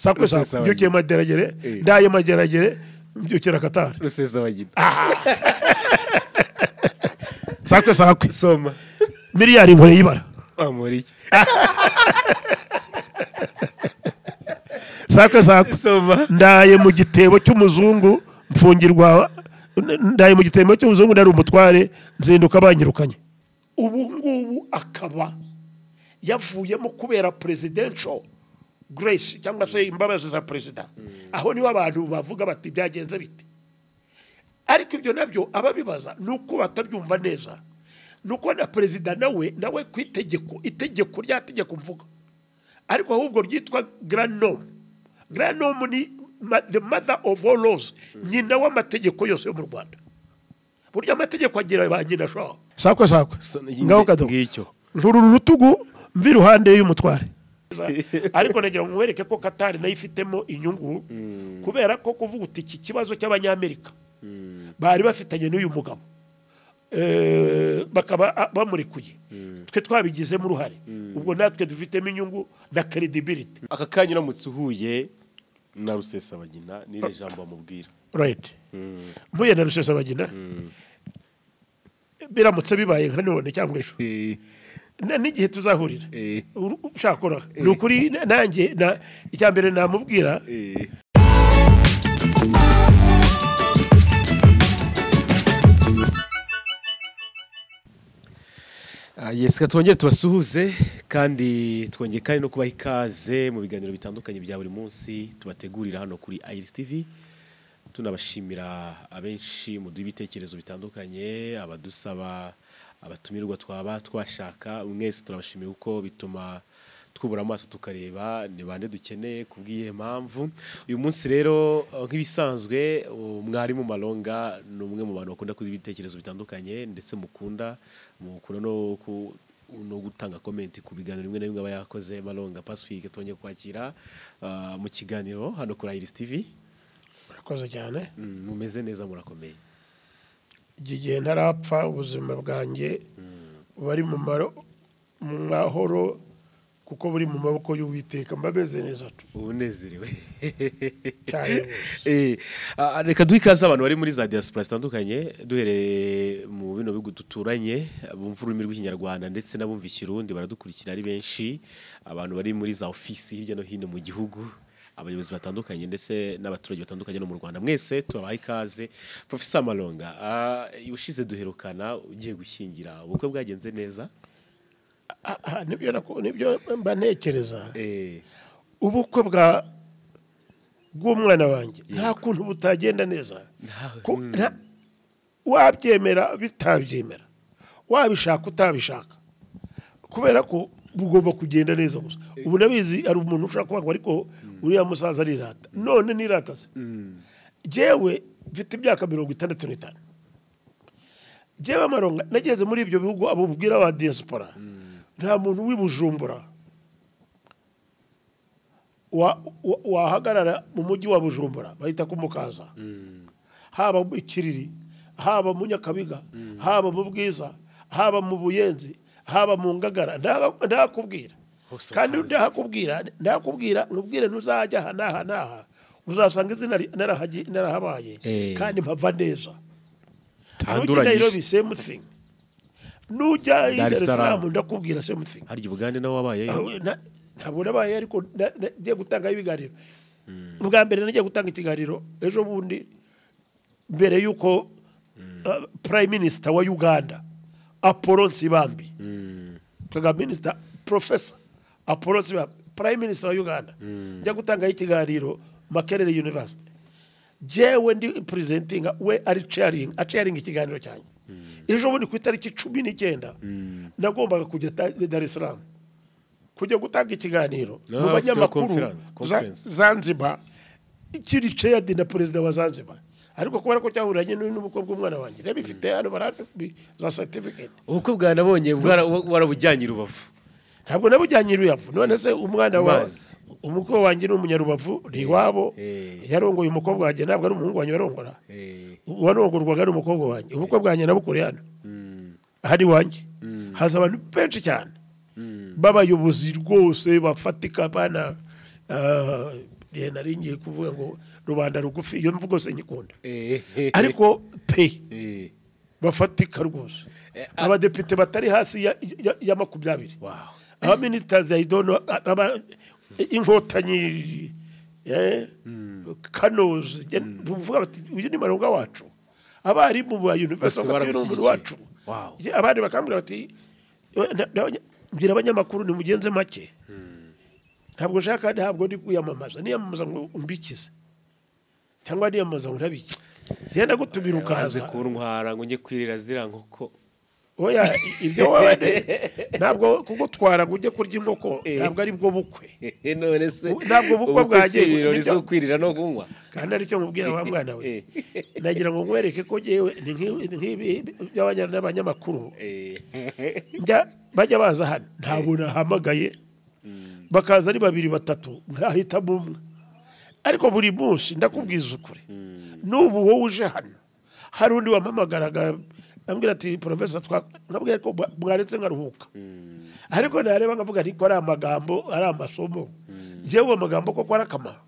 sakwe byukiye mageragere ndaye mageragere byukira Qatar Rusesabagina sakwe soma miliyari nkore yibara amuri sakwe soma ndaye mu gitebo cy'umuzungu mfungirwa ndaye mu gitebo cy'umuzungu nari umutware nzinduka banyirukanye ubu ngubu akaba yavuyemo kubera presidential grace cyangwa se imbabazi za president aho niho abantu bavuga bati byagenze bite ariko ibyo nabyo ababibaza nuko batabyumva neza nuko na president nawe itegeko ryategeko mvuga ariko ahubwo ryitwa grand norm ni the mother of all laws nyina w'amategeko yose yo mu Rwanda burya amategeko agira ba nyina sho sakwe ngaho kado ntururu rutugu mvi ruhande y'umutware ariko nagira ngo wereke ko Qatar nayo ifitemo inyungu kubera ko kuvuga uti iki kibazo cy'abanyamerika bari bafitanye n'uyu mugabo bakaba bamurikuye twe twabigizemo uruhare ubwo natwe dufitemo inyungu na credibility aka kanya uramutse uhuye na Rusesabagina ni ijambo yamubwira right mvuye na Rusesabagina biramutse bibaye nka none cyangwa ejo n'igihe tuzahurira ushakora nukuri nanjye icyambere namubwira yes twongeye tubasuhuze kandi twongeye kandi no kubaha ikaze mu biganiro bitandukanye bya buri munsi tubategurira hano kuri Iris TV tunabashimira abenshi mu bitekerezo bitandukanye abadusaba abatumirwa twaba twashaka mwese turabashimiye uko bituma twubura amaso tukareba ni bande dukeneye kubwiye impamvu uyu munsi rero nk'ibisanzwe umwarimu Malonga ni umwe mu bantu bakunda kugira ibitekerezo bitandukanye ndetse mukunda no gutanga comment ku biganiro bimwe na bimwe aba yakoze. Malonga Pacifique twongeye kwakira mu kiganiro hano kuri Iris TV. Murakoze cyane mumeze neza murakomeye igihe ntarapfa ubuzima bwanjye bari mu mahoro kuko buri mu maboko y'Uwiteka mbabeze neza unezerewe cyane reka duhikaze abantu bari muri za diaspora zitandukanye duhereye mu bino bihugu duturanye bumva ururimi rw'ikinyarwanda ndetse n'abumva ikirundi baradukurikira ari benshi abantu bari muri za ofisi hirya no hino mu gihugu abayobozi batandukanye ndetse n'abaturage batandukanye no mu Rwanda mwese tubabaha ikaze. Prof.Malonga ushize duherukana ugiye gushyingira ubukwe bwagenze neza nibyo mbanekereza ubukwe bw'umwana wanjye nta kuntu butagenda neza wabyemera bitabyemera wabishaka utabishaka kubera ko bugomba kugenda neza gusa ubu nabizi ari umuntu ushaka kuvuga ariko uriya musaza arirata none niratase jewe mfite imyaka 65 jewe Malonga nageze muri ibyo bihugu abubwira wa diaspora nta muntu w'ibujumbura wahagarara mu mujyi wa Bujumbura bahita kumukaza haba mu Kiriri haba mu Nyakabiga haba mu Bwiza haba mu Buyenzi haba mu Ngagara ndakubwira kandi ndakubwira nubwire ntuzajya hanaha uzasanga izina narahabaye kandi mpava neza tanduranye same thing nujya Dar es Salaam ndakubwira same thing hari Uganda nawe wabaye ntabwo nabaye ariko ngiye gutanga ibiganiro ubwa mbere nagiye gutanga ikiganiro ejo bundi mbere yuko Prime Minister wa Uganda Apollo Nsibambi Minister Professor Apollo Nsibambi Prime Minister wa Uganda njya gutanga ikiganiro Makerere University jewe ndi presenting we ari chairing ikiganiro cyanyu ejo bundi ku itariki 19 nagombaga kujya Dar es Salaam kujya gutanga ikiganiro mu banyamakuru Zanzibar ikiri chaired na president wa Zanzibar ariko kubera ko cyahuranye n'ubukwe bw'umwana wanjye bifite hano barabi za certificate ubukwe bwa nabonye warabujyanye Rubavu ntabwo nabujyanye Rubavu none se umwana wa umukwe wanjye ni umunyarubavu riwabo yarongoye umukobwa wanjye ntabwo ari umuhungu wanjye warongora warongorwaga ari umukobwa wanjye ubukwe bwanjye nabukore hano hari wanjye haza abantu benshi cyane babayobozi rwose bafatika bana ye naringiye kuvuga ngo rubanda rugufi iyo mvugo se nyikunda ariko pe bafatika rwose abadepite batari hasi ya 20 aba ministers I don't know inkotanyi kanoze buvuga bati uyu ni Malonga wacu abari mu university y'umuntu wacu abandi bakambira bati mbira abanyamakuru ni mugenze make ntabwo shaka ntabwo ndi kuyamamaza niyamamaza ngo umbikize cyangwa niyamamaza ngo ntabiki yenda gutumira ukaza kuntwara ngo nge kwirira zira nkoko oya ibyo wabane ntabwo kugutwara ngo ujye kurya inkoko ntabwo ari bwo bukwe none se ntabwo bukwe bwagiye ibirori zo kwirira no kunywa kandi aricyo mubwira wa mwana we nagira ngo nkwereke ko jewe ni nk'ibi by'abanyamakuru bajya baza hano ntabwo nahamagaye bakaza ari 2-3 nkahita bumwe ariko buri munsi ndakubwiza ukuri n'ubu wowe uje hano hari undi wamamagaraga ambwira ati professor nkabwira ko mwaretse ngaruhuka ariko nareba ngavuga ati ko ari amagambo ari amasomo jewe amagambo ko ari akamaro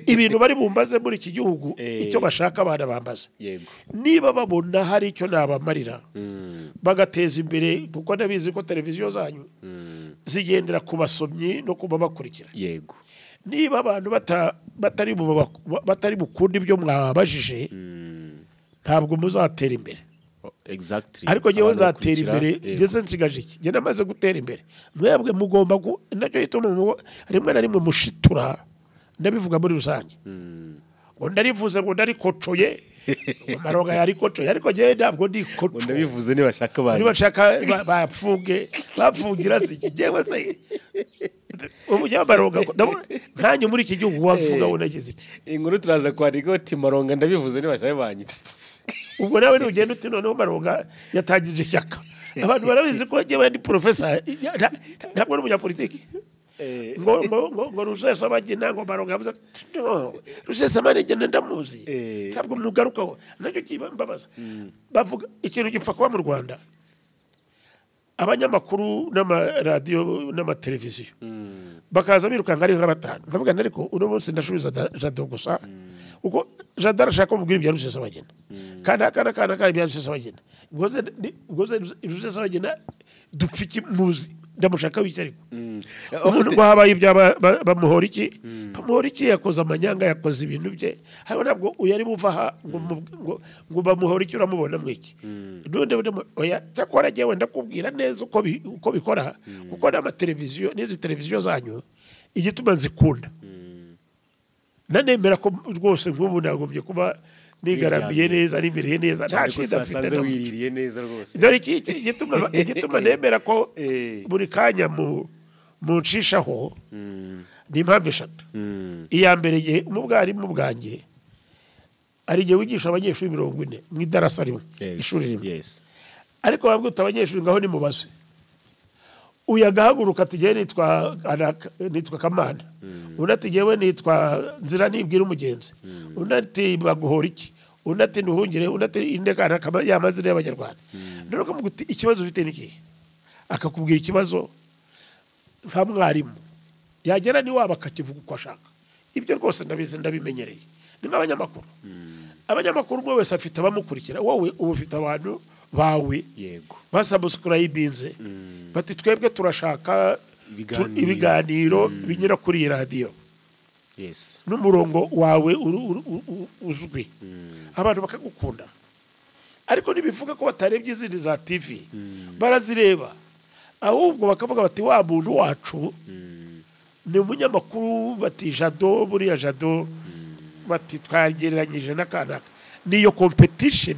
ibintu bari bumbaze muri iki gihugu icyo bashaka abana bambaze niba babona hari icyo nabamarira bagateza imbere kuko ndabizi ko televiziyo zanyu zigendera ku basomyi no kuba bakurikira yego niba abantu batari bukunda ibyo mwabajije ntabwo muzatera imbere exactly ariko jewe nzatera imbere ngeze nsigaje iki nge namaze gutera imbere mwebwe mugomba nacyo yituma rimwe na rimwe mushitura ndabivuga muri rusange ngo ndarivuze ngo ndarikocoye Malonga yari kocoye ariko je ntabwo ndi koco ndabivuze ni bashaka bapfugira siki jewe se Malonga ntanyu muri iki gihugu wapfuga unagize iki inkuru turaza kwandika ati Malonga ndabivuze ni bashaka banyitse ubwo nawe ni ugenda uti noneho Malonga yatangije ishyaka abantu barabizi ko jewe ndi professor ntabwo ari umunyapolitiki ngo Rusesabagina ngo Malonga yavuze Rusesabagina ndamuzi ntabwo mugarukaho nacyo kibambabaza bavuga ikintu gipfa kuba mu Rwanda abanyamakuru n'amaradiyo n'amateleviziyo bakaza birukanga ari nk'abatanu nkavuga ariko uno munsi ndashubiza Jado gusa uko Jado arashaka kumubwira ibya Rusesabagina kana ibya Rusesabagina ngoze Rusesabagina dupfiki muzi ndamushaka w'icyo ariko habaye ibya bamuhora iki yakoze amanyanga yakoze ibintu bye hano ntabwo uyari buva ngo bamuhora iki uramubona mwiki oya cyakora jewe ndakubwira neza uko bikora kuko n'amateleviziyo n'izi televiziyo zanyu igituma nzikunda nanemera ko rwose nk'ubu nagombye kuba nigaramiye neza nimereye neza nta shida mfite wiririye neza rwose dore iki igituma nemera ko buri kanya mu nshishaho ni impamvu eshatu iya mbere gihe umubwarimu bwanjye ari igihe wigisha abanyeshuri 40 mu idarasa rimwe ishuri rimwe ariko babwita abanyeshuri ngaho nimubaze uyagahaguruka tugiye nitwa Kamana unati jewe nitwa Nzira nibwira umugenzi unati baguhora iki unati nduhungire unati indekana kama yamazire y'abanyarwanda rero ko muguti ikibazo ufite niki akakubwira ikibazo nka mwarimu yagera ni waba akakivuga uko ashaka ibyo rwose ndabizi ndabimenyereye ni abanyamakuru mwe wese afite abamukurikira wowe ubu ufite abantu bawe yego basubscribinze bati twebwe turashaka ibiganiro binyura kuri radio n'umurongo wawe uzwi abantu bakagukunda ariko nibivuga ko batarebye izindi za TV barazireba ahubwo bakavuga bati wa muntu wacu ni umunyamakuru bati Jado buriya Jado bati twagereranyije n'akanaka niyo competition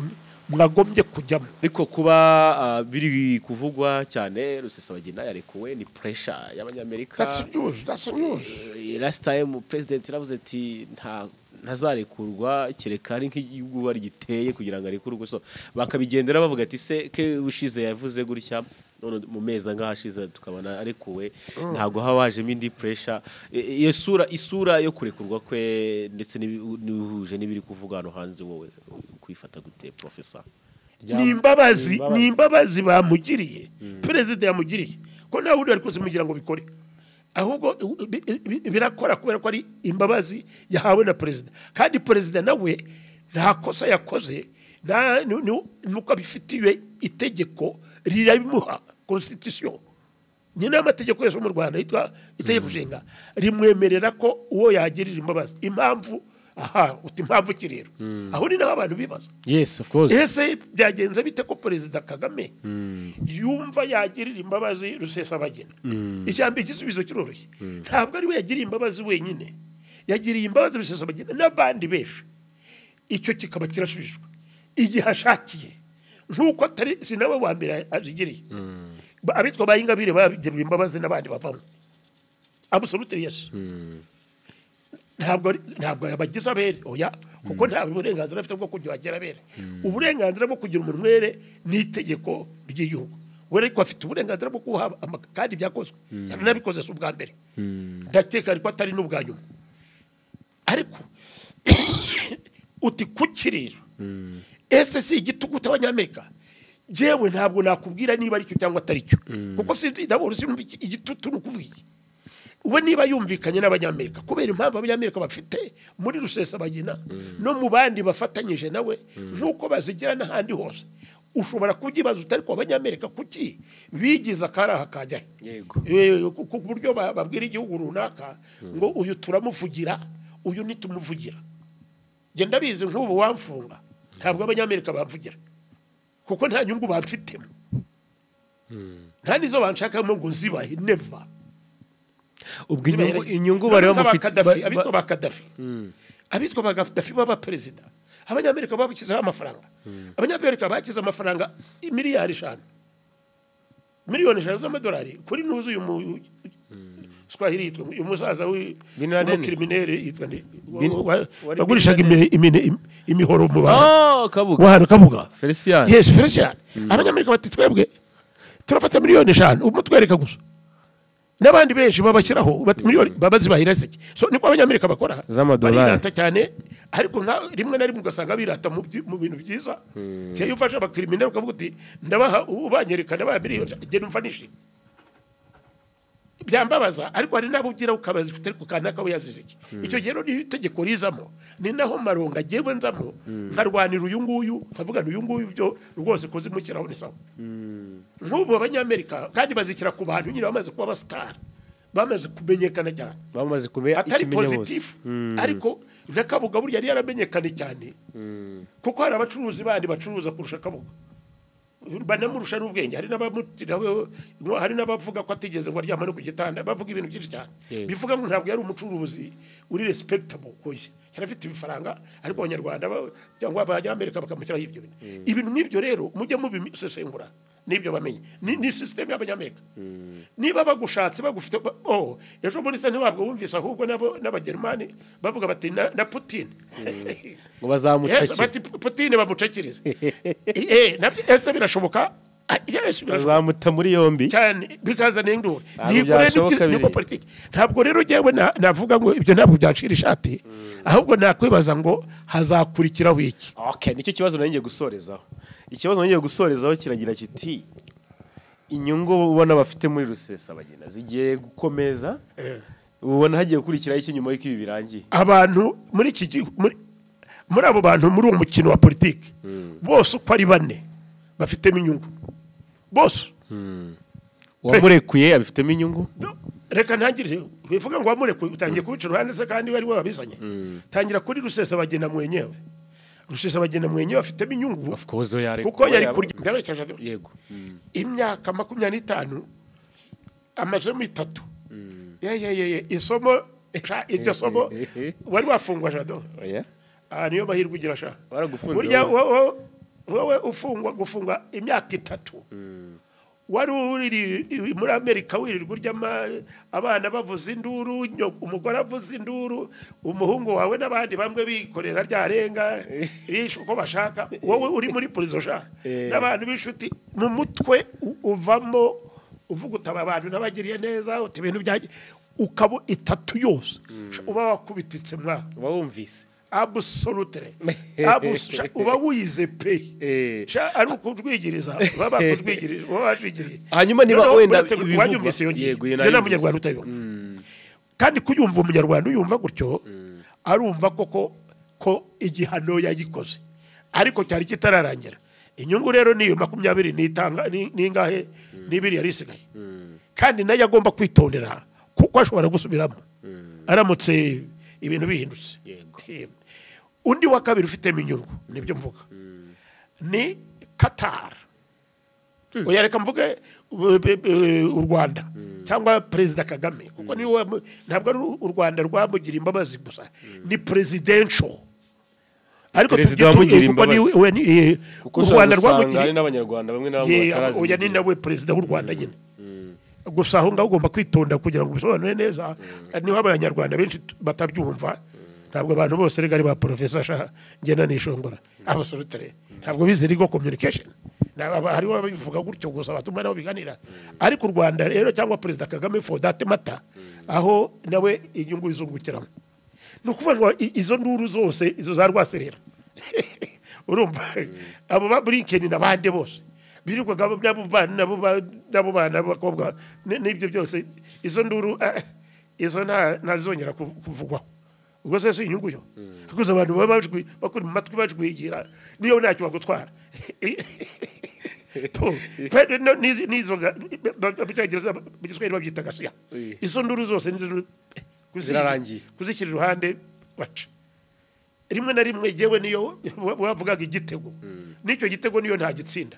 mwagombye kujyamo ariko kuba biri kuvugwa cyane Rusesabagina yarekuwe ni pressure y'abanyamerika that's news last time president ravuze ati ntazarekurwa kereka ari nk'igihugu bari giteye kugira ngo arekurwe so bakabigendera bavuga ati se ke ushize yavuze gutya none mu meza ngahashize tukabona arekuwe ntago hawajemo indi pressure iyo isura yo kurekurwa kwe ndetse n'ihuje n'ibiri kuvuga hano hanze wowe kwifata gute professor ni imbabazi bamugiriye president yamugiriye ko nawe uri kuzimugira ngo bikore ahubwo birakora kubera ko ari imbabazi yahawe na perezida, kandi perezida nawe nta kosa yakoze, nuko abifitiwe itegeko rirabimuha, constitution nyine amategeko yose mu Rwanda yitwa itegeko nshinga rimwemerera ko uwo yagirira imbabazi. Impamvu uti impamvu kirero aho ni naho abantu bibaza. Yes, of course. Ese byagenze bite ko perezida Kagame yumva yagirira imbabazi Rusesabagina? Ijambo igisubizo kiroroshye, ntabwo ari we yagiriye imbabazi wenyine, yagiriye imbabazi Rusesabagina n'abandi benshi. Icyo kikaba kirasubizwa igihe ashakiye, nkuko atari sinawe wa mbere azigiriye. Abitwa bayingabire bagirira imbabazi n'abandi bavamo. Absolutely yes. Ntabwo yabagize abere, oya, kuko nta burenganzira afite bwo kugira agera abere. Uburenganzira bwo kugira umunwere ni itegeko ry'igihugu. Were ko afite uburenganzira bwo kuha kandi byakozwe. Yanabikoze su bwa mbere. Ndakeka ariko atari n'ubwa nyuma. Ariko uti kukirira. Ese si igitugu cy'Abanyamerika? Jewe ntabwo nakubwira niba ari cyo cyangwa atari cyo. Kuko si ndabona igitutu nukuvuga iki. We niba yumvikanye n'Abanyamerika kubera impamvu Abanyamerika bafite muri Rusesabagina no mu bandi bafatanyije nawe nuko bazigira n'ahandi hose, ushobora kugibaza utari ko Abanyamerika kuki bigiza karaha kajya. Yego, ku buryo babwira igihugu runaka ngo uyu turamuvugira, uyu nitumuvugira. Genda bizi nk'ubu wamfunga, ntabwo Abanyamerika bamvugira kuko nta nyungu bamfitemo, nta nizo banshakamo ngo zibahe, never. Ubwo inyungu bari bamufite abitwa ba Kadafi, abitwa ba Kadafi baba perezida. Abanyamerika babukizaho amafaranga, Abanyamerika bakiza amafaranga miliyari 5 miliyoni 5 z'amadolari kuri nuzu uyu Swahili yitwa uyu musaza w'umukriminere yitwa wagurishaga imihoro mu bantu. Kabuga Felician. Yes, Felician. Abanyamerika bati twebwe turafata miliyoni 5 umutwereka gusa, n'abandi benshi babashyiraho miliyoni babazi bahirase. So niko Abanyamerika bakora z'amadolari cyane, ariko rimwe na rimwe ugasanga birata mu bintu byiza. Cyo yufasha abakriminere ukavuga uti ndabaha ubanyereka ndabaha miliyoni, genda umfanishe. Byambabaza, ariko hari nabo ugira ukabaza utari kukanaka we yazize iki. Icyo gihe ni itegeko rizamo, ni naho Malonga agiye nzamo nkarwanira uyu nguyu, kavuga uyu nguyu byo rwose kuzimukiraho ni sawa. Nk'ubu Abanyamerika kandi bazikira ku bantu nyine bamaze kuba abastar, bamaze kumenyekana cyane, bamaze kumenya atari positive. Ariko nakabuga burya yari yaramenyekana cyane kuko hari abacuruzi bandi bacuruza kurusha Kabuga, banamurusha n'ubwenge. Hari n'abavuga ko atigeze ngo aryama no ku gitanda, bavuga ibintu byinshi cyane. Bivuga ngo ntabwo yari umucuruzi uri respectable koye, yarafite ibifaranga, ariko Abanyarwanda cyangwa Abanyamerika bakamukiraho ibyo bintu. Ibintu nk'ibyo rero mujye mubisesengura nibyo bamenye, ni system y'Abanyamerika. Niba bagushatse bagufite ejo muri se ntiwabwo wumvise ahubwo n'Abagermani bavuga bati na Putin ngo bazamucakira, bati Putin bamucakirize. Ese birashoboka? Yes, bazamuta muri yombi cyane bikazana induru. Niko politiki. Ntabwo rero jewe navuga ngo ibyo ntabwo byacira ishati, ahubwo nakwibaza ngo hazakurikiraho iki. Okay, nicyo kibazo nanjye gusorezaho. Ikibazo nanjye gusorezaho kiragira kiti inyungu ubona bafite muri Rusesabagina zigiye gukomeza, ubona hagiye gukurikiraho iki nyuma y'iki birangiye. Abantu muri iki muri abo bantu muri uwo mukino wa politiki bose uko ari 4 bafitemo inyungu bose. Wamurekuye abifitemo inyungu? Reka ntangire wivuga ngo wamurekuye utangiye kubica ruhande se kandi wari wabizanye. Tangira kuri Rusesabagina mwenyewe. Rusesabagina mwenyewe afitemo inyungu, of course, kuko yari kurya ndabecaje. Yego, imyaka 25 amajemo 3 isomo iryo somo wari wafungwa Jado. Niyo bahirwa ugira sha burya wowe gufunga imyaka 3 wari uri muri Amerika wirirwa urya abana bavuza induru, umugore avuza induru, umuhungu wawe n'abandi bamwe bikorera ryarenga bisho uko bashaka, wowe uri muri prison sha n'abantu bishuti mu mutwe uvamo uvuga utaba abantu nabagiriye neza uti ibintu byaje ukabo 3 yose uba wakubititse mwa wumvise. absolutely uba wize pe ari ukujwigiriza baba kujwigiriza washigiriye hanyuma niba wenda wanyumvise yego na munyarwanda utayumva kandi kuyumva umunyarwanda uyumva gutyo arumva ko igihano yagikoze ariko cyari kitararangira inyungu rero niyo 20 nitanga ningahe nibiri yari isigaye kandi nayo agomba kwitondera kuko ashobora gusubiramo aramutse ibintu bihindutse undi wa kabiri ufite inyungu nibyo mvuga ni Qatar oya reka mvuge u Rwanda cyangwa Perezida Kagame kuko ni ntabwo ari u Rwanda rwamugira imbabazi gusa ni presidential ariko Perezida wamugira imbabazi kuko u Rwanda rwamugira n'abanyarwanda bamwe n'abo oya ni nawe Perezida w'u Rwanda nyine gusa aho ngaho ugomba kwitonda kugira ngo bisobanure neza niho abanyarwanda benshi batabyumva ntabwo abantu bose rega ari ba professor sha ngena nishongora absolutely ntabwo bize legal communication hari babivuga gutyo gusa batuma nabo biganira ariko u Rwanda rero cyangwa Perezida Kagame for that matter aho nawe inyungu izungukiramo nukuvuga izo nduru zose izo za rwaserera urumva abo ba Blinken n'abandi bose birirwa nabo bana bakobwa n'ibyo byose izo nduru izo nazongera kuvugwaho ubwo se inyungu yo akuza abantu babajwi bakuri mu matwi bajwigira niyo ntacyo bagutwara Pedro nizo babyageza bigiswe babyita gasiya izo nduru zose nizo zirarangiye kuzikira iruhande baca rimwe na rimwe jewe niyo bavugaga igitego nicyo gitego niyo nta gitsinda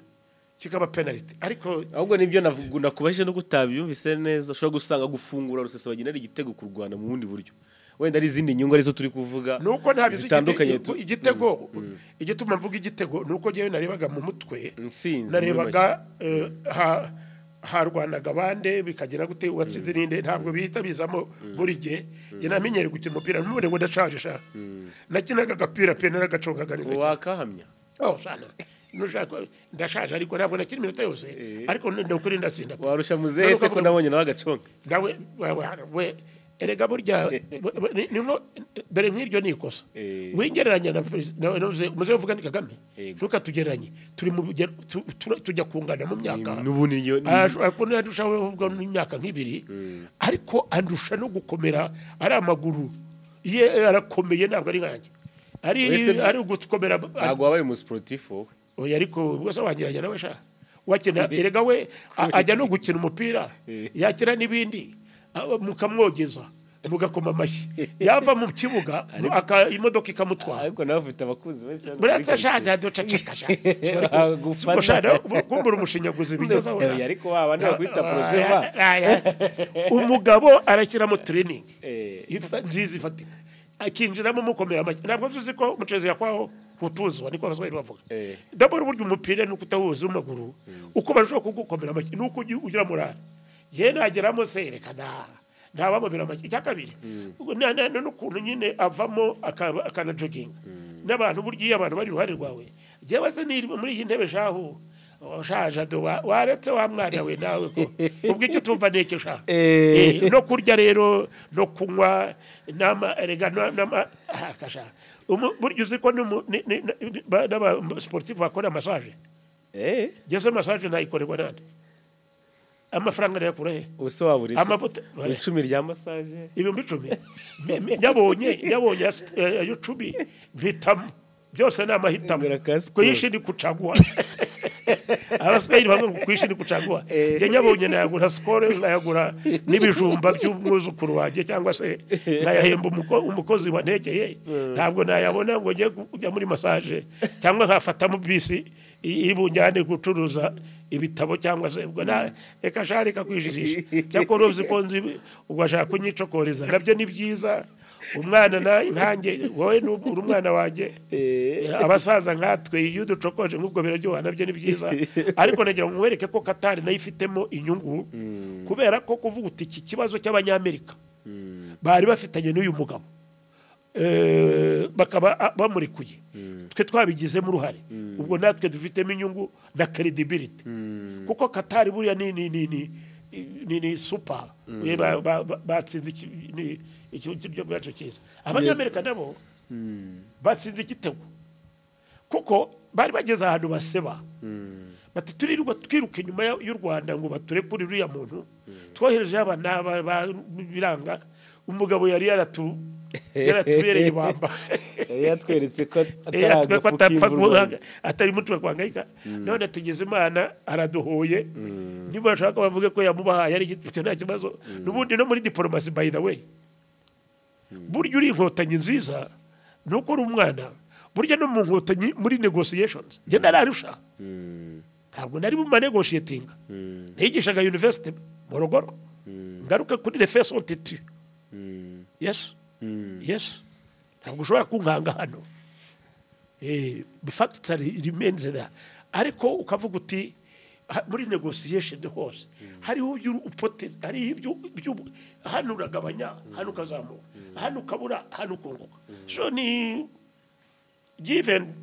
kikaba penalty ariko ahubwo nibyo nakubajije no gutabyumvise neza ushobora gusanga gufungura Rusesabagina ari igitego ku Rwanda mu bundi buryo wenda ari izindi nyungu arizo turi kuvuga nuko zitandukanye igitego igituma mvuga igitego nuko jewe narebaga mu mutwe narebaga harwanaga bande bikagera gute watsinze ninde ntabwo bihita bizamo muri gihe yanamenyere gukina umupira n'umure ngo ndashaje sha nakinaga agapira pe naragacongaga neza wakahamya sana nushaka ndashaje ariko ntabwo nakina iminota yose ariko ndakuri ndasinda warusha muzehe se ko nabonye nawe agaconga nawe we erega burya nimo dore nk'iryo nikosa wingereranya na muze uvuga ni Kagame nuka tugereranye turi mu tujya kungana mu myaka n'ubundi ariko ndushaho kuvuga mu myaka nk'ibiri ariko andusha no gukomera ari amaguru ye arakomeye ntabwo ari nkanjye ari gukomera ntabwo wabaye mu sportif wowe oya ariko ubwo se wangiranya nawe sha wakina erega we ajya no gukina umupira yakira nibindi mukamwogeza mugakoma amashyi yava mu kibuga imodoka ikamutwara ariko nawe ufite abakuzi benshi buretse shaje docacekasha kumbura umushinyaguzi bigezaho ariko waba ndiye kwita prozeva umugabo arakiramo training nziza ifatika akinjiramo mukomera amashyi ntabwo uzi ko umucezi yakwaho hutuzwa niko abaswahili bavuga dabora buryo umupira nuko utawuzi umaguru uko bashobora kugukomera amashyi nuko ugira morale ye nageramo serekana ntabamubira amashyi cyakabiri n'ukuntu nyine avamo akana jogging n'abantu buryo abantu bari ruhare rwawe jewe se niri muri iyi ntebe shaho shaje do waretse wa mwana we nawe ko ubwo icyo tumva neke sha no kurya rero no kunywa nama erega nama kasha buryo uzi ko n'aba sportif bakora massage jese massage nayikorerwa nande amafaranga yakura he ubuse waburize amavuta 10 rya massage ibihumbi 10 yabonye ayo 10 bitamo byose namahitamo kuyishindi kucagwa abaswahili bamwe kuyishindi kucagwa je nyabonye nayagura score nayagura nibijumba by'umwuzukuru waje cyangwa se nayahemba umukozi wa ntekeye ntabwo nayabona ngo nje kujya muri massage cyangwa nkafata mu bisi ibunjane gucuruza ibitabo cyangwa se ubwo eka sharika kwijijisha cyakora uzi ko nzi ugashaka kunyicokoreza nabyo ni byiza umwana nkanjye wowe uri umwana wanjye abasaza nkatwe iyo ducokoje nk'ubwo biraryoha nabyo ni byiza ariko nagira ngo nkwereke ko Qatar nayo ifitemo inyungu kubera ko kuvuga uti iki kibazo cy'abanyamerika bari bafitanye n'uyu mugabo bakaba bamurikuye twe twabigizemo uruhare ubwo natwe dufitemo inyungu na credibility kuko Qatar buriya ni super batsinze ikintu byacu cyiza abanyamerika nabo batsinze igitego kuko bari bageze ahantu baseba bati turirirwa twiruka inyuma y'u Rwanda ngo baturekure uriya muntu twohereje abana biranga umugabo yari yaratubereye bamba yatweretse ko atari mutu kwangayika none tugeze Imana araduhoye niba bashaka bavuge ko yamubahaye ari igityo nta kibazo nubundi no muri diplomasi by the way buryo uri inkotanyi nziza nuko uri umwana burya no mu nkotanyi muri negotiations je nararusha ntabwo nari mu negotiating nigishaga university Morogoro ngaruka kuri the first entity yes ntabwo ushobora kunkanga hano the fact remains there ariko ukavuga uti muri negotiation hose hariho upote hari ibyo hano uragabanya hano ukazamura hano ukabura hano ukunguka so ni give and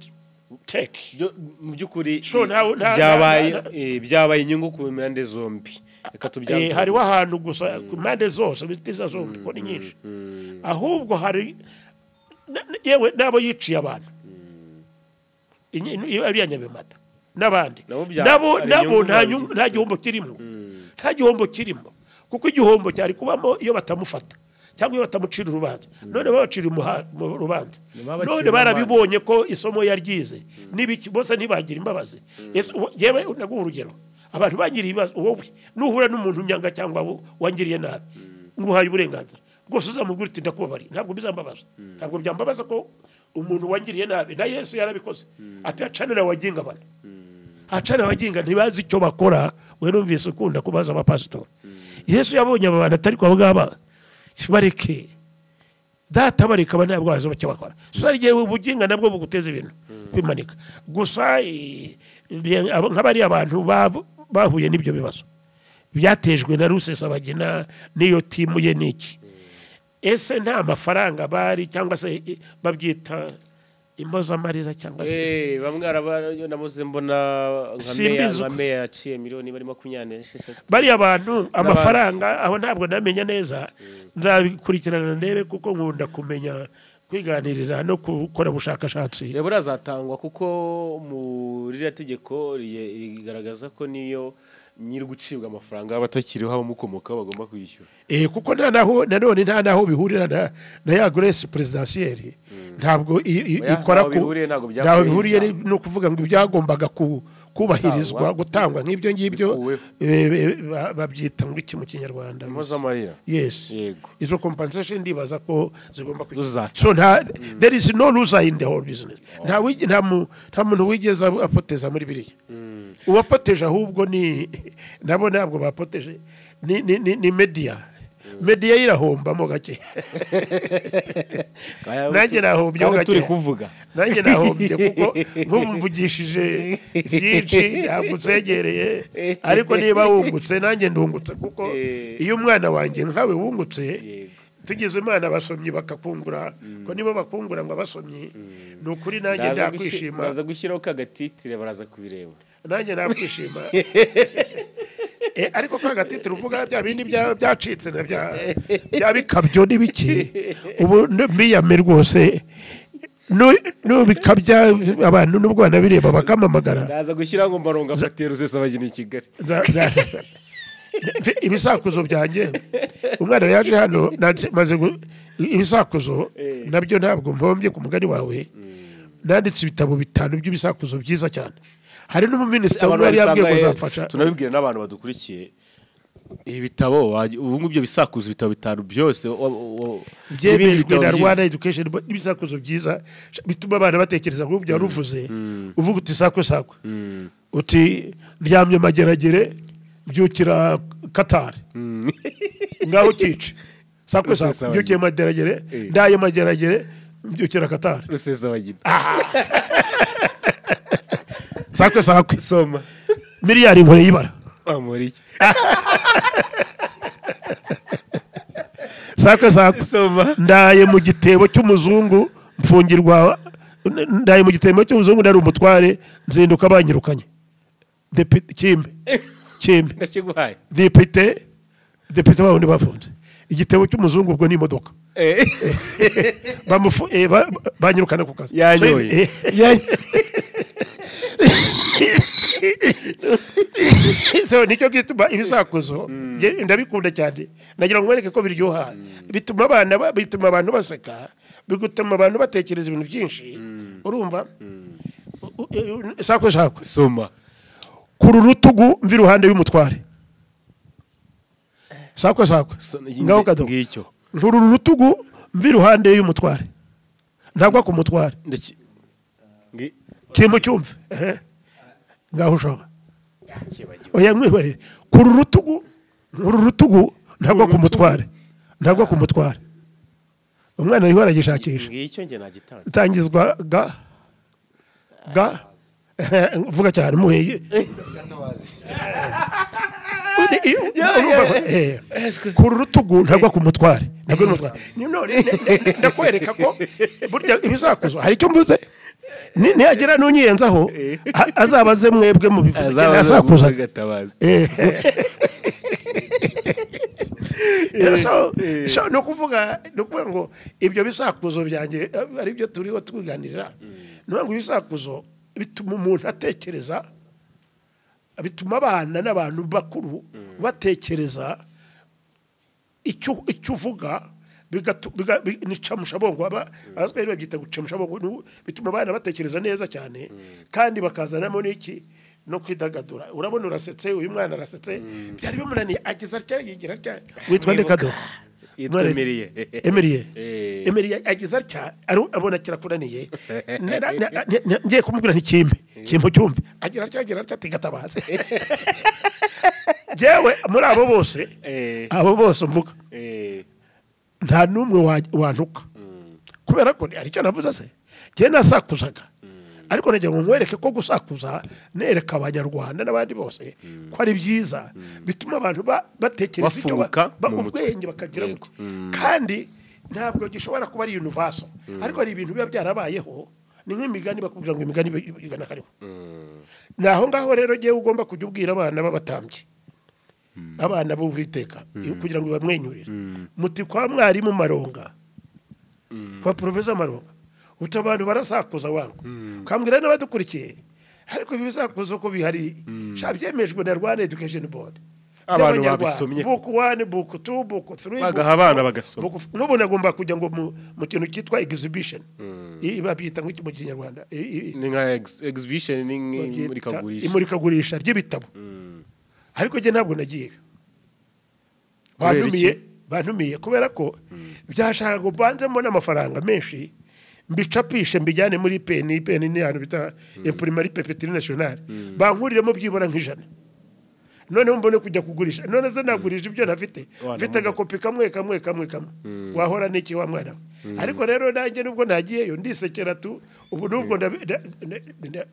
take mu byukuri so byabaye inyungu ku mpande zombi reka tubyanze hariho ahantu gusa ku mpande zose bitiza zombi ko ni nyinshi ahubwo hari yewe nabo yiciye abantu ariya Nyabimata n'abandi nabo nta gihombo kirimo kuko igihombo cyari kubamo iyo batamufata cyangwa iyo batamucira urubanza none babacira mu rubanza none barabibonye ko isomo yaryize n'ibiki bose ntibagira imbabazi yewe naguha urugero abantu bagiriye ibibazo wowe nuhura n'umuntu nyanga cyangwa wangiriye nabi nguhaye uburenganzira bwose uzamubwira uti ndakubabari ntabwo bizambabaza ntabwo byambabaza ko umuntu wangiriye nabi na Yesu yarabikoze ati acanira waginga abantu acanira waginga ntibazi icyo bakora we numvise ukunda kubaza abapasitori Yesu yabonye abantu atari kwa bwaba bareke data bareka ntabwo bazi icyo bakora suzariye ubuginga nabwo buguteza ibintu kwimanika gusa nk'abari abantu bahuye n'ibyo bibazo byatejwe na Rusesabagina niyo timu ye niki ese nta mafaranga bari cyangwa se babyita impozamarira cyangwa se bamwe arabayo namuze mbona nka meya yaciye miliyoni bari 26 bari abantu amafaranga aho ntabwo namenya neza nzabikurikirana ndebe kuko nkunda kumenya kwiganirira no gukora ubushakashatsi burazatangwa kuko muri tegeko rigaragaza ko niyo nyiri gucibwa amafaranga abatakiriho abamukomoka bagomba kwishyura kuko nanone nta naho bihurira na ya Grace presidentielle ntabwo ikora ku ntaho bihuriye no kuvuga ngo ibyagombaga kubahirizwa gutangwa nk'ibyo ngibyo babyita ngo iki mu Kinyarwanda impozamarira yes yego izo compensation ndibaza ko zigomba kujya so there is no loser in the whole business nta muntu wigeza apoteza muri biriya uwapoteje ahubwo ni nabo ntabwo bapoteje ni media irahombamo gake nanjye nahombye gake turi kuvuga nanjye nahombye kuko nk'umvugishije byinshi ntabwo usegereye ariko niba wungutse nanjye ndungutse kuko iyo umwana wanjye nkawe wungutse tugize Imana basomyi bakakungura ko nibo bakungura ngo abasomyi nukuri nanjye ndakwishima baza gushyiraho kagatitire baraza kubireba nanjye nakwishima ariko kagatitire uvuga bya bindi byacitse na bya bikabyo n'ibiki ubu mbiyame rwose no bikabya abantu n'ubwo banabireba bakamamagara ndaza gushyira ngo Malonga afate Rusesabagina i Kigali ibisakuzo byanjye umwana yaje hano maze ibisakuzo nabyo ntabwo mpombye ku mugani wawe nanditse ibitabo 5 by'ibisakuzo byiza cyane hari n'umuminisitiri wari yabwiye ko zamfasha tunabibwira n'abantu badukurikiye ibitabo ubu ngubyo bisakuzo ibitabo 5 byose byemejwe na Rwanda Education ibisakuzo byiza bituma abana batekereza ngo bya ruvuze uvuga uti sakwe uti ryamye mageragere byukira Qatar ngaho kici sakwe byukiye mageragere ndaye mageragere byukira Qatar Rusesabagina sakwe soma miliyari nkore yibara amuri sakwe soma ndaye mu gitebo cy'umuzungu mfungirwa ndaye mu gitebo cy'umuzungu ndari umutware nzinduka banyirukanye kimbe ndakiguhaye depite bawundi bafunze igitebo cy'umuzungu ubwo ni imodoka banyirukana ku kazi yanyoye so nicyo gituma ibisakuzo ndabikunda cyane nagira ngo mwereke ko biryoha bituma abantu baseka bigutuma abantu batekereza ibintu byinshi urumva sakwe soma kuru rutugu mvi ruhande y'umutware sakwe ngaho kado nkuru rutugu mvi ruhande y'umutware ntagwa ku mutware kimwe cyumve ngaho ushaka oya mwibarire kuru rutugu ntagwa ku mutware umwana ariho aragishakisha ngicyo nge nagitanga tangizwa ga vuga cyane muheye kuru rutugu ntagwa ku mutware ndakwereka ko burya ibisakuzo hari icyo mvuze nihagira n'unyiyenzaho azabaze mwebwe mu bivuze nasakuza no kuvuga ngo ibyo bisakuzo byanjye ari byo turiho twiganirira no ngo ibisakuzo bituma umuntu atekereza bituma abana n'abantu bakuru batekereza icyo uvuga bicamusha bongo abaswahili babyita gucamusha bongo bituma abana batekereza neza cyane kandi bakazanamo n'iki no kwidagadura urabona urasetse uyu mwana arasetse byari bimunaniye ageza yigira cyane witwa ndekado Emeriye ageza atya abona kirakunaniye ngiye kumubwira ntikimbe cyumve agira atya tigatabaze jewe muri abo bose mvuga nta numwe wantuka kubera ko ari cyo navuze se je nasakuzaga ariko nagira ngo nkwereke ko gusakuza nereka abanyarwanda n'abandi bose ko ari byiza bituma abantu batekereza icyo ubwenge bakagira kandi ntabwo gishobora kuba ari universal ariko ari ibintu biba byarabayeho ni nk'imigani bakubwira ngo imigani igana kariho naho ngaho rero giye ugomba kujya ubwira abana b'abatambyi abana bo kwiteka kugira ngo bamwenyurire muti kwa mwarimu Malonga kwa Professor Malonga utabantu barasakuza wangu kambwira n'abadukurikiye ariko ibisakuzo ko bihari shabyemejwe na Rwanda Education Board abantu babisomye book 1 book 2 book 3 bagaha abana bagasoma n'ubu nagomba kujya ngo mu kintu cyitwa exhibition babyita mu Kinyarwanda ni nka exhibition ni imurikagurisha ry'ibitabo ariko je ntabwo nagiye bantumiye kubera ko byashaka ngo banzemo n'amafaranga menshi mbicapishe mbijyane muri peni ni ahantu bita imprimari pepetine nationale bankuriremo byibura nk'ijana noneho mbone kujya kugurisha none ze nagurije ibyo nafite mfite agakopi kamwe wahora n'iki wa mwana ariko rero nanjye nubwo nagiyeyo ndisekera tu ubu nubwo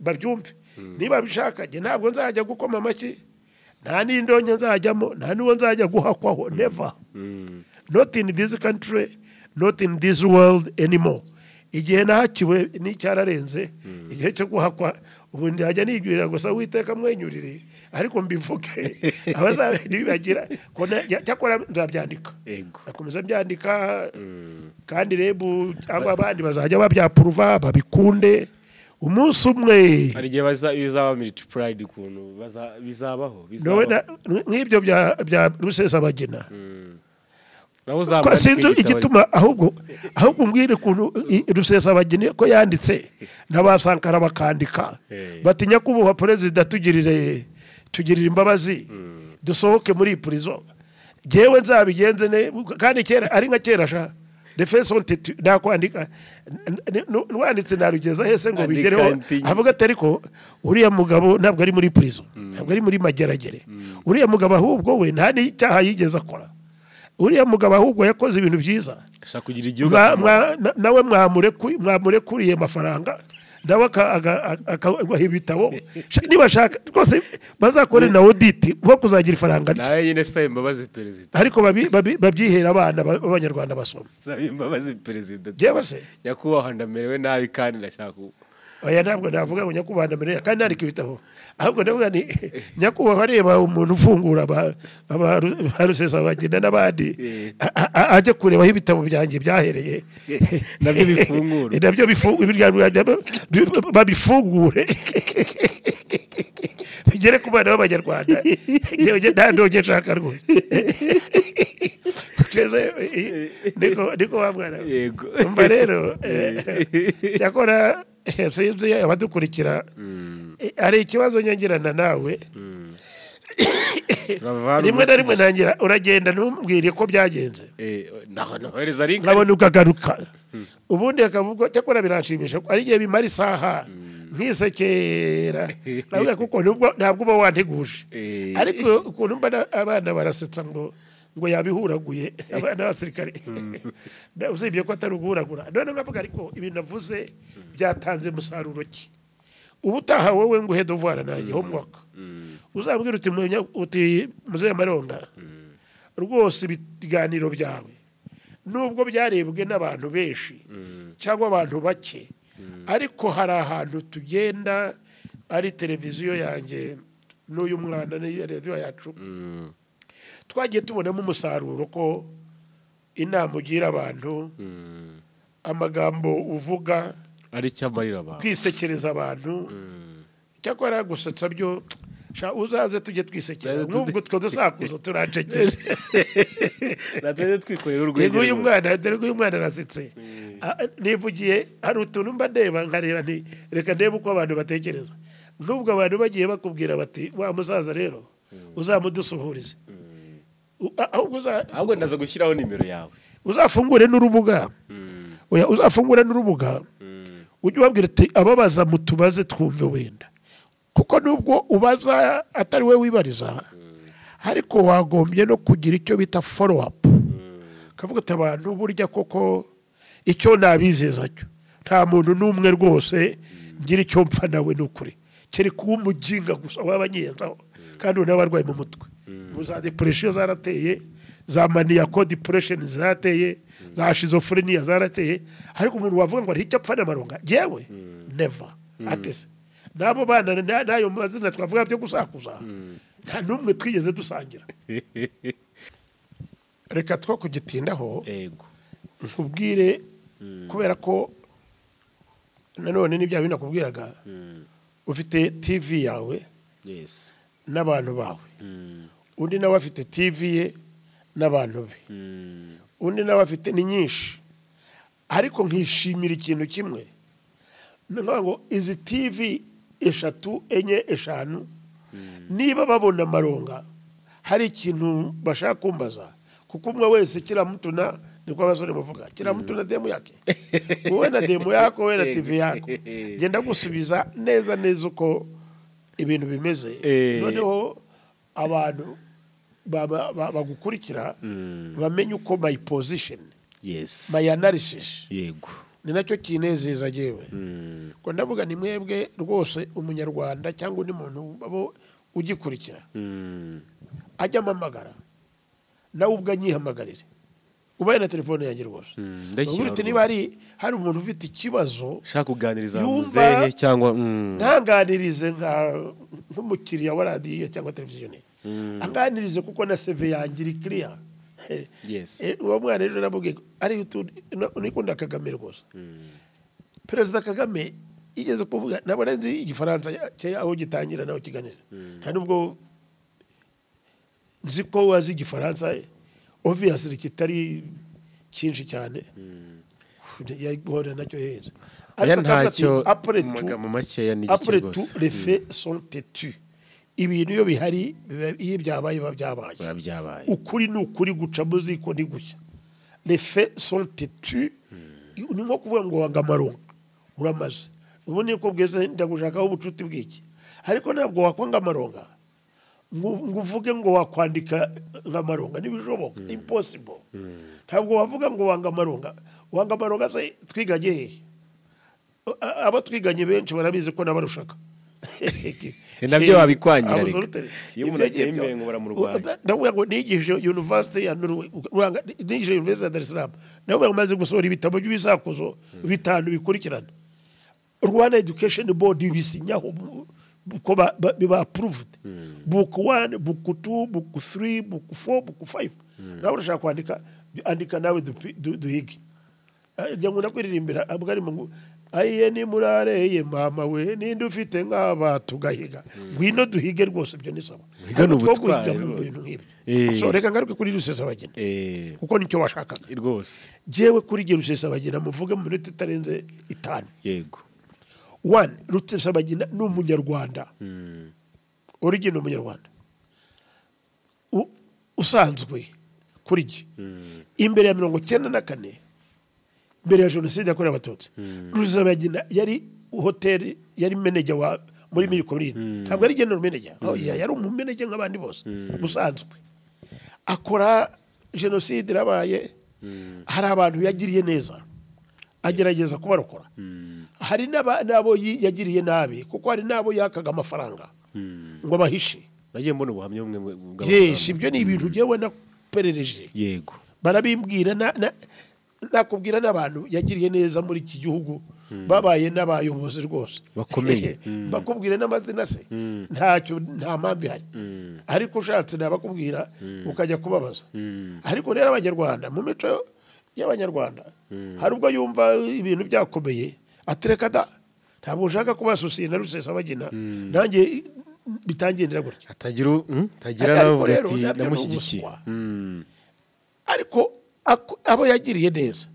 babyumve niba bishaka je ntabwo nzajya gukoma amaki nta n'indonke nzajyamo nta n'uwo nzajya guhakwaho never not in this country not in this world anymore igihe nahakiwe n'icyararenze igihe cyo guhakwa ubu ndajya nibwira gusa witeka mwenyurire ariko mbivuge abazabibagira ko cyakora nzabyandika akomeza byandika kandi rebu aba abandi bazajya babyapuruva babikunde umunsi umwe hari gihe bizaba multiplied kuntu bizabaho nk'ibyo bya Rusesabagina sinzi igituma ahubwo mbwire ukuntu Rusesabagina ko yanditse n'abasankara bakandika batinya kubuha perezida tugirire imbabazi dusohoke muri prison jewe nzabigenze kandi kera ari nka kera sha defense nakwandika nwanditse narugeza hese ngo bigereho avuga ati ariko uriya mugabo ntabwo ari muri prison ntabwo ari muri mageragere uriya mugabo ahubwo we nta n'icyaha yigeze akora uriya mugabo ahubwo yakoze ibintu byiza ashaka kugira igihugu nawe mwamurekuriye amafaranga nawe akagwaha ibitabo nibashaka rwose bazakore na audit bo kuzagira ifaranga nawe nyine sabe imbabazi perezida ariko babyihera abana b'abanyarwanda basoma sabe imbabazi perezida jewe se nyakubahwa ndamerewe nabi kandi ndashaka oya ntabwo navuga ngo nyakubahwa ndamerera kandi nandika ibitabo ahubwo ndavuga ni nyakubahwa areba umuntu ufungura aba Rusesabagina n'abandi ajye kureba aho ibitabo byanjye byahereye nabyo bifungura nabyo babifungure bigere ku bana b'abanyarwanda nta ndonke nshaka rwose niko wa mwana umva rero cyakora sinzi abadukurikira hari ikibazo nyangirana nawe rimwe na rimwe ntangira uragenda ntumbwire ko byagenze nkabona ukagaruka ubundi akavuga cyakora biranshimisha ari igihe bimara isaha nkisekera navuga kuko ntabwo uba wanteguje ariko ukuntu mba abana barasetsa ngo yabihuraguye abana b'abasirikare usibye ko atari uguhuragura none nkavuga ariko ibintu navuze byatanze umusaruro ki ubutaha wowe ngo uhe devoir nanjye ho mwaka uzambwira uti muzehe Malonga rwose ibiganiro byawe nubwo byarebwe n'abantu benshi cyangwa abantu bake ariko hari ahantu tugenda ari televiziyo yanjye n'uyu mwana n'iyo radiyo yacu twagiye tubonamo umusaruro ko inama ugira abantu amagambo uvuga ari cyamarira abantu kwisekereza abantu cyakora gusetsa byo uzaze tujye twisekera n'ubwo two dusakuzo turacekeje natwe twikorera urwego uyu mwana arasetse nivugiye hari utuntu mba ndeba nkareba nti reka ndebe uko abantu batekereza n'ubwo abantu bagiye bakubwira bati wa musaza rero uzamudusuhurize ahubwo ndaza gushyiraho nimero yawe uzafungure n'urubuga uzafungure n'urubuga ujye ubabwira ati ababaza mutubaze twumve wenda kuko nubwo ubaza atari we wibariza ariko wagombye no kugira icyo bita follow up kavuga ati abantu burya koko icyo nabizeza cyo nta muntu n'umwe rwose ngira icyo mpfa nawe n'ukuri kiri kuba umuginga gusa w'abanyenzaho kandi unabarwaye mu mutwe za depression zarateye za maniacal depression zarateye za schizophrenia zarateye ariko umuntu wavuga ngo ari icyo apfa na Malonga yewe never atese nabo bana nayo mazina twavuga byo gusakuza nta numwe twigeze dusangira reka two kugitindaho yego nkubwire kubera ko nanone n'ibya binakubwiraga ufite TV yawe yes n'abantu bawe undi nawe afite TV ye n'abantu be undi nawe afite ni nyinshi ariko nkishimira ikintu kimwe ngo izi TV eshatu enye eshanu niba babona Malonga hari ikintu bashaka kumbaza kuko umwe wese kiramutuna niko abasore muvuga kiramutuna demo yake wowe na demo yako wowe na TV yako genda gusubiza neza neza uko ibintu bimeze noneho abantu bagukurikira bamenye uko my position yes my analysis yego ni nacyo kinezeza jewe ko ndavuga ni mwebwe rwose umunyarwanda cyangwa undi muntu abo ugikurikira ajya amamagara nawe ubwo anyihamagarire ubaye na telefone yanjye rwose uretse niba hari umuntu ufite ikibazo shaka kuganiriza muzehe cyangwa ntanganirize nk'umukiriya wa radiyo cyangwa televiziyo anganirize kuko na CV yanjye iri clear yes uwo mwana ejo nabubwiye ari nikunda Kagame rwose Perezida Kagame igeze kuvuga nabona nzi igifaransa aho gitangira naho kiganira nta nubwo nzi ko wazi igifaransa obviously kitari cyinshi cyane yagora nacyo heza ariko ntacyo mu makeya ni après tout les faits sont têtus ibintu iyo bihari iyo byabaye byabaye ukuri n'ukuri guca muziko ni gushya les faits sont têtus ni nko kuvuga ngo wanga Malonga uramaze ubu niko bweze ndagushakaho ubucuti bwiki ariko ntabwo wakwanga Malonga ngo uvuge ngo wakwandika nka Malonga nibishoboka impossible ntabwo wavuga ngo wanga Malonga se twiganye he abo twiganye benshi barabizi ko nabarushaka nabyo wabikwanyira iyo umuntu ateye imbere ngo baramurwanya ndavuga ngo nigije university ya nigije university ya Dar es Salaam ndavuga ngo maze gusohora ibitabo by'ibisakuzo bitanu bikurikirana Rwanda Education Board bisinyaho ko biba approved book 1 book 2 book 3 book 4 book 5 nawe urashaka kwandika andika nawe duhige jangu nakwiririmbira abwari mu aye ni murareye mama we ninde ufite nk'aba tugahiga ngwino duhige rwose byo ni sawa higano ubutwari so reka ngaruke kuri Rusesabagina kuko nicyo washakaga rwose jewe kuri Rusesabagina muvuge mu minute itarenze 5 yego 1 Rusesabagina ni umunyarwanda origin umunyarwanda usanzwe kuri gi imbere ya 94 mbere ya jenoside yakorewe abatutsi Rusesabagina yari hotel yari manager wa muri Mirikorine ntabwo ari general manager yari umumeneje nk'abandi bose usanzwe akora jenoside rabaye hari abantu yagiriye neza agerageza kubarokora hari nabo yagiriye nabi kuko hari nabo yakaga amafaranga ngo bahishe nagiye mbona ubuhamya bumwe yes ibyo ni ibintu jewe na perereje yego barabimbwira nakubwira n'abantu yagiriye neza muri iki gihugu babaye n'abayobozi rwose bakomeye bakubwira n'amazina se ntacyo nta mpamvu ihari ariko ushatse nabakubwira ukajya kubabaza ariko rero abanyarwanda mu mico y'abanyarwanda hari ubwo yumva ibintu byakomeye atereka da ntabwo ushaka kuba asosiye na Rusesabagina nanjye bitangendera gutya tagira navuga ati namushyigikiye ariko abo yagiriye neza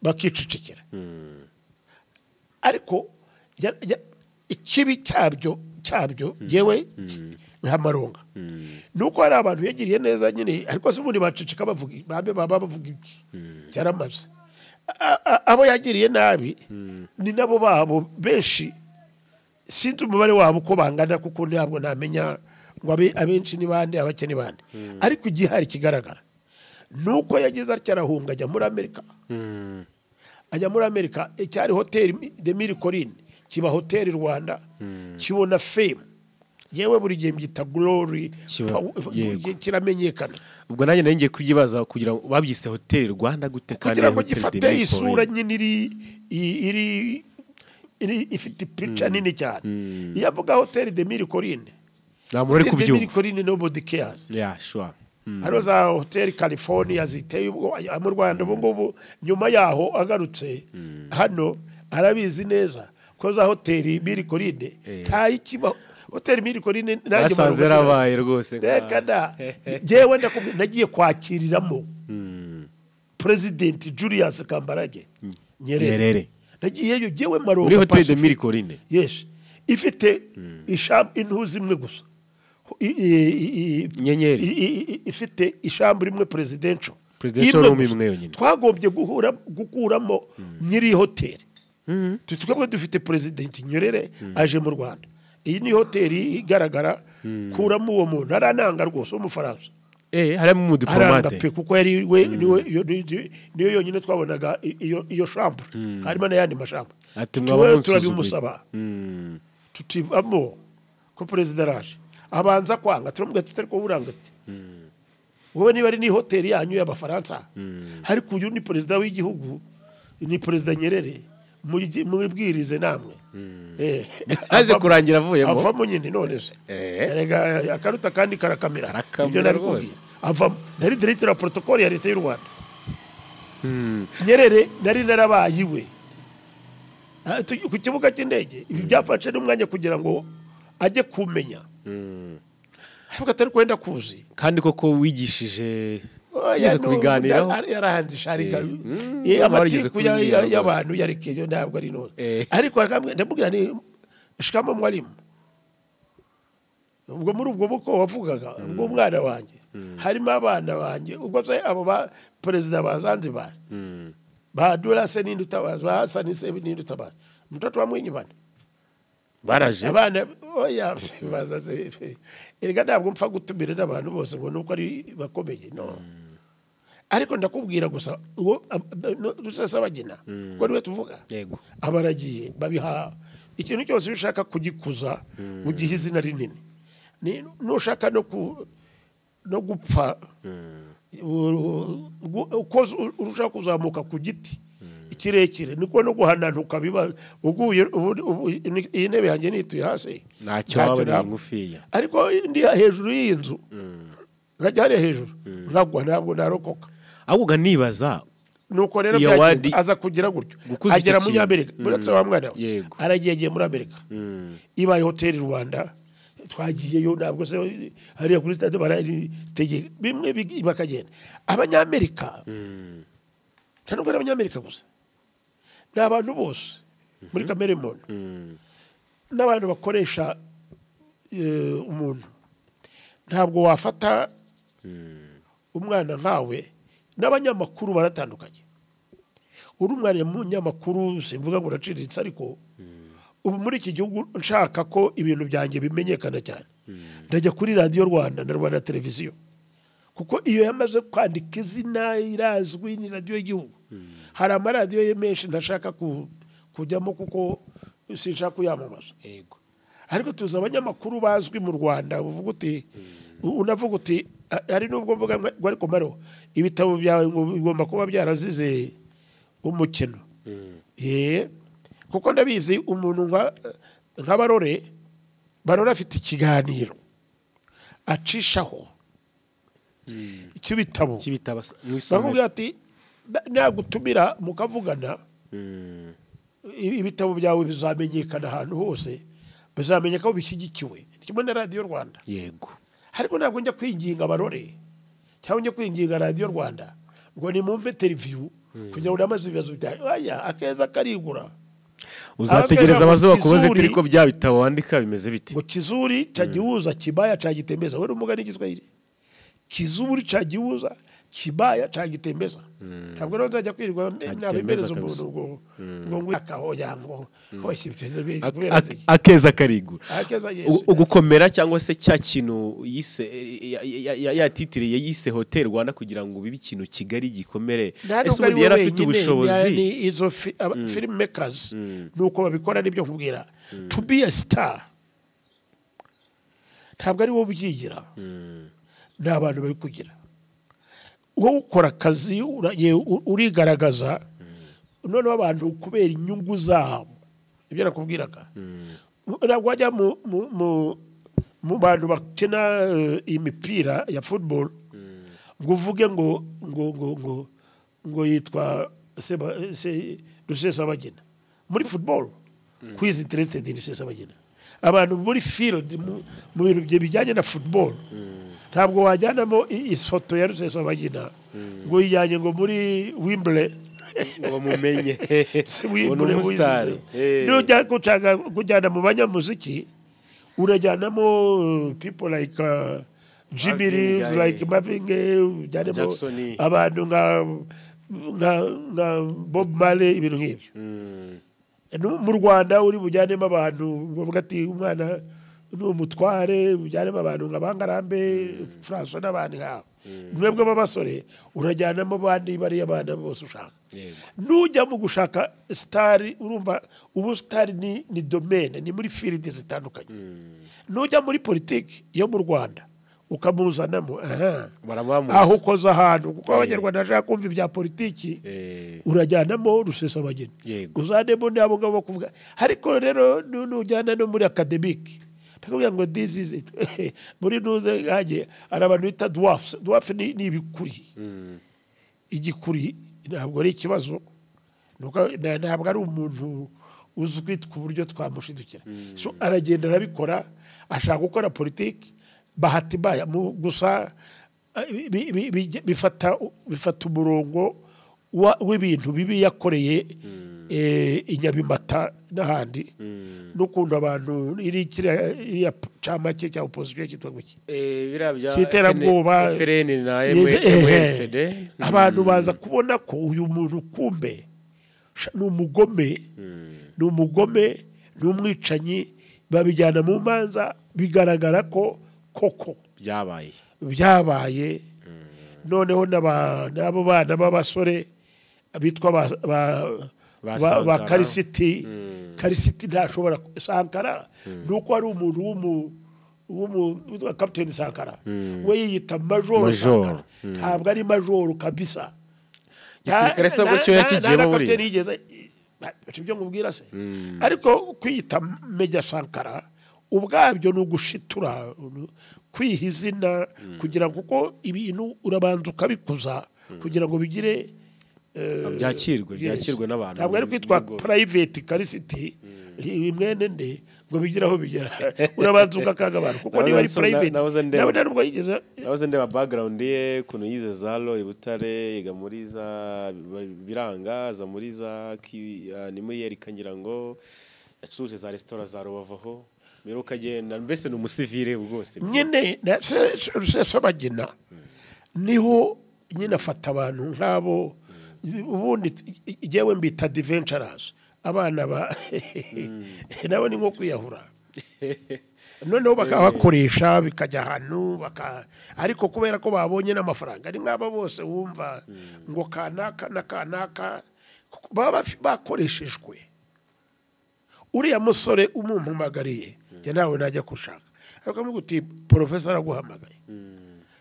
bakicicikira ariko ikibi cyabyo yewe nk'amaronga nuko hari abantu yagiriye neza nyine ariko se ubundi bacicika bavuga iki cyaramaze abo yagiriye nabi ni nabo babo benshi sinzi umubare wabo uko bangana kuko ntabwo namenya ngo abenshi ni bande abakene bande ariko igihari kigaragara nuko yagize acyarahunga ajya muri Amerika icyari hotel de Mirikorine kiba hotel Rwanda kibona fame yewe buri gihe mbyita glory kiramenyekana ubwo nanjye ngiye kuyibaza kugira ngo babyise hotel Rwanda gute kandi kugira ngo gifate isura nyine iri ifite picture nini cyane yavuga hotel de Mirikorine namuri kubyumva Mirikorine nobody cares sure hano za hotel California ziteye mu Rwanda ubu nyuma yaho agarutse hano arabizi neza ko za hotel Mirikorine ntayikiba hotel Mirikorine nanjye zarabaye rwose reka da jewe nagiye kwakiriramo President Julius Kambarage Nyerere nagiyeyo jewe Maronga muri hotel de Mirikorine yes ifite intuzi imwe gusa nyenyeri ifite ishambo rimwe presidential room imwe yonyine twagombye gukuramo nyiri hotel twebwe dufite president Nyerere aje mu Rwanda iyi ni hotel igaragara kuramo uwo muntu arananga rwose umufaransa harimo mu diplomate kuko yari we niyo yonyine twabonaga iyo shambo harimo n'ayandi mashambo turabimusaba tutivamo ko president araje abanza kwanga turambwe tutari ko burangati wowe niba ari ni hotel yanyu y'abafaransa ariko uyu ni president w'igihugu ni president Nyerere mubwirize namwe aje kurangira avuyemo avamo nyine none se erega akaruta kandi karakamera ibyo nabikubwiye avamo nari directeur wa protocole ya leta y'u Rwanda Nyerere nari narabayiwe ku kibuga cy'indege ibi byafashe n'umwanya kugira ngo ajye kumenya ariko atari kwenda kuzi kandi koko wigishije yize kubiganiraho yarahanze sharika amatiku y'abantu yarekeyo ntabwo ari none ariko ndamubwira ni shikama mwalimu ubwo muri ubwo buko wavugaga ubwo umwana wanjye harimo abana banjye ubwo se abo ba president ba Zanzibar ba Durase n'indutabaza ba Hassan Sebi n'indutabaza mtoto wa Mwinyi bana baraje abana oya bazaze erega ntabwo mpfa gutumira n'abantu bose ngo nuko ari bakomeye no ariko ndakubwira gusa uwo Rusesabagina ko niwe tuvuga yego abaragiye babiha ikintu cyose ushaka kugikuza mu gihe izina rinini nushaka no gupfa uko urushaka kuzamuka ku giti kirekire niko no guhananuka biba uguye iyi ntebe yanjye nituye hasi ntacyo waba ngufiya ariko ndi hejuru y'inzu nkajya hariya hejuru nkagwa ntabwo narokoka ahubwo nibaza nuko rero byagenda aza kugira gutyo agera mu Amerika buretse wa mwana aragiye muri Amerika ibaye hoteli Rwanda twagiyeyo ntabwo se hariya kuri stade barategeka bimwe bakagenda abanyamerika ntabwo abanyamerika gusa n'abantu bose muri kamere muntu n'abantu bakoresha umuntu ntabwo wafata umwana nkawe n'abanyamakuru baratandukanye uri umwana munyamakuru simvuga ngo uraciriritse ariko ubu muri iki gihugu nshaka ko ibintu byanjye bimenyekana cyane ndajya kuri radiyo Rwanda na Rwanda televiziyo kuko iyo yamaze kwandika izina irazwi ni radiyo y'igihugu hari amaradiyo ye menshi ntashaka kujyamo kuko sinshaka kuyamamaza ariko tuzi abanyamakuru bazwi mu Rwanda uvuga uti unavuga uti hari nubwo mvuga ngo ariko maro ibitabo byawe bigomba kuba byarazize umukino kuko ndabizi umuntu nka barore afite ikiganiro acishaho cy'ibitabo bakubwira ati nagutumira mukavugana ibitabo byawe bizamenyekana ahantu hose bizamenyeka ko bishyigikiwe kimwe na radiyo Rwanda yego ariko ntabwo njya kwinginga barore cyangwa njya kwinginga radiyo Rwanda ngo ni mumpe televiziyo kugira ngo namaze ibibazo byawe aya akeza karigura uzategereza abazo bakubaze ariko bya bitabo wandika bimeze biti ngo kizuri chagiuza kibaya chagitembeza wewe umugani Kiswahili kizuri chagiuza kibaya chagitembeza ntabwo rero nzajya kwirirwa nabemereza umuntu ngo akahoya ngo hoshibye akeza karigura ugukomera cyangwa se cya kintu yise yatitiriye yise hotel Rwanda kugira ngo bibe ikintu Kigali gikomere ese ubundi yarafite ubushobozi ni izo film makers nuko babikora nibyo nkubwira to be a star ntabwo ari wo byigira n'abantu bari kugira wowe ukora akazi urigaragaza noneho abantu kubera inyungu zabo ibyo nakubwiraga ntabwo wajya mu bantu bakina imipira ya football ngo uvuge ngo yitwa Rusesabagina muri football kwizi interested in Rusesabagina abantu muri field mu bintu bijyanye na football ntabwo wajyanamo ifoto ya Rusesabagina ngo yijyanye ngo muri Wimbledon ngo mumenye Wimbledon nujya kujyana mu banyamuziki urajyanamo people like Jimmy Reeves like Marvin Gaye ujyanamo abantu nka Bob Marley ibintu nk'ibyo mu Rwanda uri bujyanemo abantu bavuga ati umwana n'umutware bujyanemo abantu nka Bangarambe François n'abandi nk'abo mwebwe b'abasore urajyanamo abandi bari abana bose ushaka nujya mu gushaka star urumva ubu star ni domaine ni muri field zitandukanye nujya muri politiki yo mu Rwanda ukamuzanamo aho ukoza ahantu kuko abanyarwanda bashaka kumva ibya politiki urajyanamo Rusesabagina uzanemo n'abo ngabo kuvuga ariko rero nujyana no muri academic takubwira ngo this is it muri nuze gaje arabantu bita dwarf ni ibikuri igikuri ntabwo ari ikibazo nuko ntabwo ari umuntu uzwi ku buryo twamushidukira so aragenda arabikora ashaka gukora politiki bahati baya gusa bifata umurongo w'ibintu bibi yakoreye inyabimata n'ahandi n'ukuntu abantu iriya camake cya opposition cyitwa guki cyiterabwoba abantu baza kubona ko uyu muntu kumbe ni umugome n'umwicanyi babijyana mu manza bigaragara ko koko byabaye noneho n'abo bana b'abasore bitwa ba Karisiti ntashobora Sankara nuko ari umuntu witwa Captain Sankara we yiyita Major Sankara ntabwo ari Major kabisa gisirikare se cyo yakigiyemo muri kapiteni yigeze ibyo ngubwira se ariko kwiyita Meja Sankara ubwabyo ni ugushitura kwiha izina kugira ngo uko ibintu urabanza ukabikuza kugira ngo bigire byakirwe n'abantu ntabwo ari kwitwa private carisity imwene nde ngo bigire aho bigera urabanza ukakaga abantu kuko niba ari private nawe ntabwo yigeze nawe ndeba background ye kuno yize zalo ibutare yiga muri za biranga za muri za ni muri Yerika ngo yacuruje za restaurant za Rubavu Mero kagenda mbese n'umusivile bwose nyine Rusesabagina niho nyine afata abantu nk'abo ubundi igiyewe mbita adventurers abana ba nawe ni nko kwiyahura noneho bakabakoresha bikajya ahantu ariko kubera ko babonye n'amafaranga ari nk'aba bose wumva ngo kanaka na kanaka baba bakoreshejwe uriya musore umumpamagariye njye nawe najya kushaka ariko amuguti professor araguhamagaye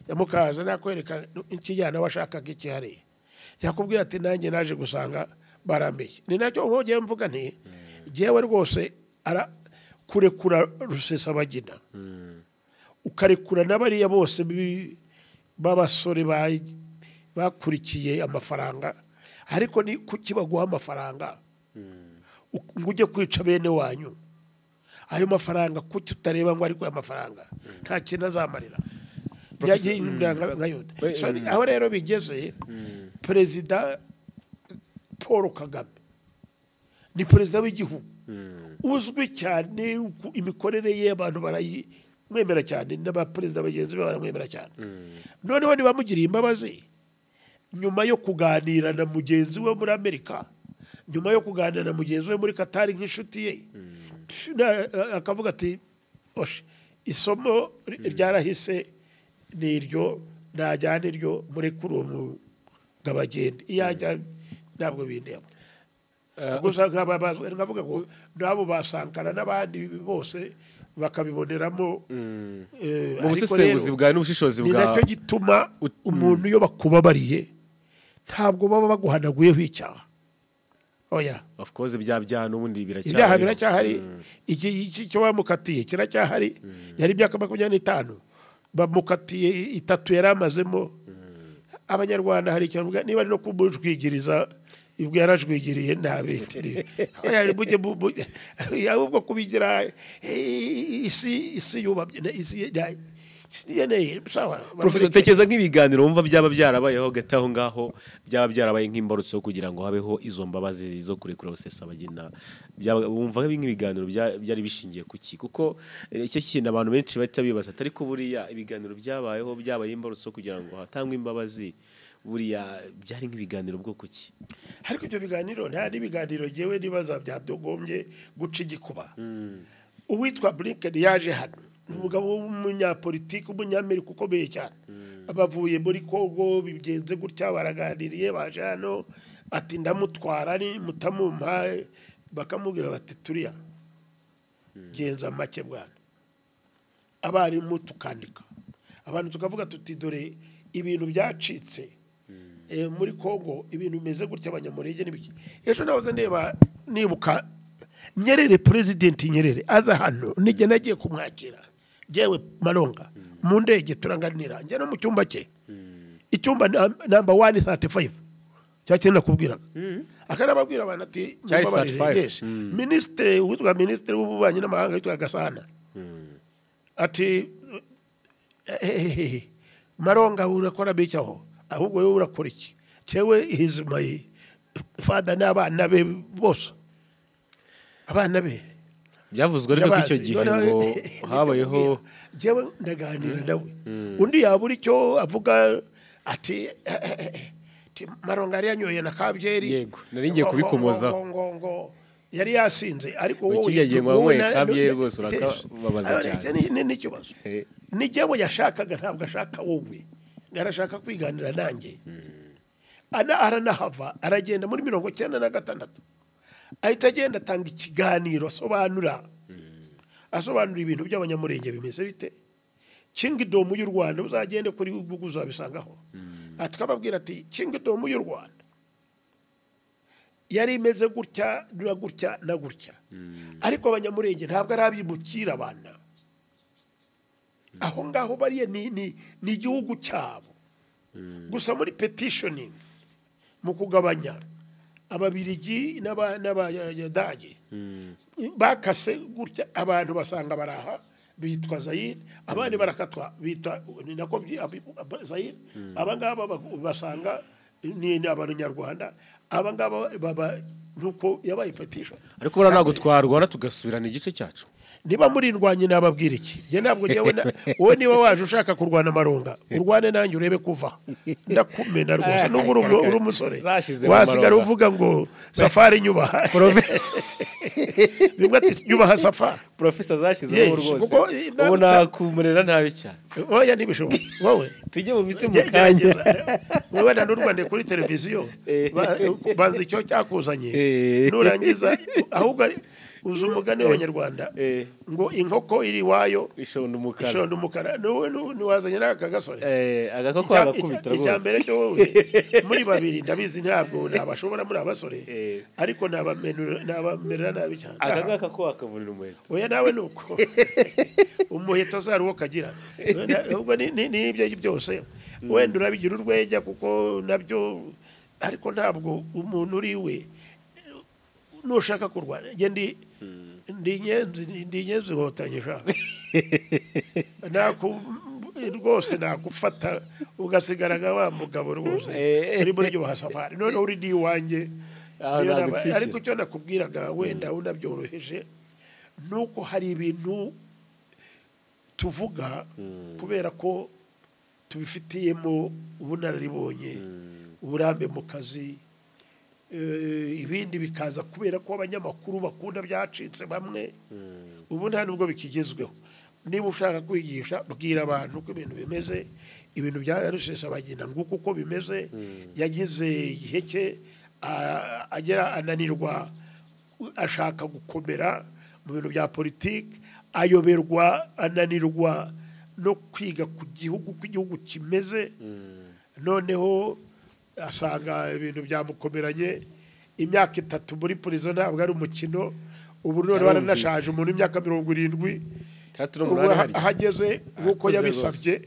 yamukaza nakwereka ikijyana washakaga iki hari yakubwiye ati nanjye naje gusanga barambeye ni nacyo nkogeye mvuga nti jewe rwose ara kurekura Rusesabagina ukarekura n'abariya bose babasore bakurikiye amafaranga ariko ni kuki baguha amafaranga ngujye kwica bene wanyu ayo mafaranga kuki utareba ngo ariko amafaranga nta kintu azamarira aho rero bigeze perezida Paul Kagame ni perezida w'igihugu uzwi cyane imikorere ye abantu barayimwemera cyane n'abaperezida bagenzi be baramwemera cyane noneho ntibamugiriye imbabazi nyuma yo kuganira na mugenzi we muri Amerika nyuma yo kuganira na mugenzi we muri Qatar nk'inshuti ye akavuga ati oshe isomo ryarahise niryo najyana iryo muri kuri uwo gabagende iyajya ntabwo bindeba gusa ngavuga ngo nabo basankana n'abandi bose bakabiboneramo mu busesenguzi bwawe n'ubushishozi bwawe ni nacyo gituma umuntu iyo bakubabariye ntabwo baba baguhanaguyeho icyaha oya of course byaha n'ubundi biracyahari iki cyo bamukatiye kiracyahari yari imyaka 25 bamukatiye 3 yari amazemo abanyarwanda hari icyo bavuga niba ari no kumujwigiriza ibwo yarajwigiriye nabe yari bujye yahubwo kubigira isi yubabye isi Professor tekeza nk'ibiganiro wumva byaba byarabayeho gataho ngaho byaba byarabaye nk'imbarutso kugira ngo habeho izo mbabazi zo kurekura Rusesabagina wumva nk'ibiganiro byari bishingiye kuki kuko icyo kintu abantu benshi bahita bibaza atari ko buriya ibiganiro byabayeho byabaye imbarutso kugira ngo hatangwe imbabazi buriya byari nk'ibiganiro bwo kuki ariko ibyo biganiro nta n'ibiganiro jewe nibaza byadogombye guca igikuba uwitwa Blinken yaje hano umugabo w'umunyapolitiki umunyamerika ukomeye cyane abavuye muri Kongo bigenze gutya baraganiriye baje hano ati ndamutwara ni mutamumpa bakamubwira bati turiya genza make bwana abari mutukandika abantu tukavuga tuti dore ibintu byacitse muri Kongo ibintu bimeze gutya abanyamurenge n'ibiki ejo nahoze ndeba nibuka Nyerere president Nyerere aza hano nige nagiye kumwakira jewe Malonga mu ndege turanganira nje no mu cyumba cye icyumba number 135 cyakenda kubwiraga akarababwira abantu ati yes ministre w'ububanyi n'amahanga yitwa Gasana ati Malonga urakora bicyaho ahubwo wowe urakora iki cyewe his my father n'abana be bose abana be byavuzwe ariko icyo gihe ngo habayeho jewe ndaganira nawe undi yabura icyo avuga ati Malonga yari yanyoye na kabyeri yego naringiye kubikomoza ngo yari yasinze ariko wowe ukigiye ngo kabyeri rwose urakababaza cyane ni kibazo ni jewe yashakaga ntabwo ashaka wowe yarashaka kwiganira nanjye aranahava aragenda muri 96 ahita agenda atanga ikiganiro asobanura ibintu by'abanyamurenge bimeze bite Kingdom y'u Rwanda uzagende kuri Google uzabisangaho atkababwira ati Kingdom y'u Rwanda yari imeze gutya na gutya na gutya ariko abanyamurenge ntabwo ari abimukira abana aho ngaho bariye ni igihugu cyabo gusa muri petitioning mu kugabanya ababirigi n'abayadage bakase gutya abantu basanga baraha bitwa Zaire abandi barakatwa bitwa ni nako Zaire abangaba basanga ni abanyarwanda abangaba baba nuko yabaye petition ariko bara ntago twarwana tugasubirana igice cyacu niba muri ndwanye nababwira iki je ntabwo nyewe wowe niba waje ushaka kurwana Malonga urwane nanjye urebe kuva ndakumena rwose nubwo uri umusore wasigara uvuga ngo Safari nyubaha bimwe ati nyubaha Safari Professor zashizeho rwose ubona kumurera ntabe cyane oya nibishoboka wowe tujye mu mitsi mu kanya wowe na n'urwande kuri televiziyo banze icyo cyakuzanye nurangiza ahubwo uzi umugani w'abanyarwanda ngo inkoko iri wayo ishonda umukara niwazanye n'aka gasore agakoko agakubita rwose icyambere cyo wowe muri babiri ndabizi ntabwo nabashobora muri abasore ariko nabamerera nabi cyane aka gakoko akavurira umuheto oya nawe nuko umuheto zari uwo kagira ahubwo ni ibyo byose wenda urabigira urwejya kuko nabyo ariko ntabwo umuntu uri we nushaka kurwana ndi nyenzi hotanye shaka rwose nakufata ugasigaraga wa mugabo rwose uri muri byo Safari none uri di wanjye ariko cyo nakubwiraga wenda unabyoroheje nuko hari ibintu tuvuga kubera ko tubifitiyemo ubunararibonye uburambe mu kazi ibindi bikaza kubera ko abanyamakuru bakunda byacitse bamwe ubu nta nubwo bikigezweho niba ushaka kwigisha bwira abantu ko ibintu bimeze ibintu bya Rusesabagina nguko uko bimeze yagize igihe cye agera ananirwa ashaka gukomera mu bintu bya politiki ayoberwa ananirwa no kwiga ku gihugu kimeze noneho asanga ibintu byamukomeranye imyaka 3 muri prison ntabwo ari umukino ubu none baranashaje umuntu imyaka 70 ahageze nkuko yabisabye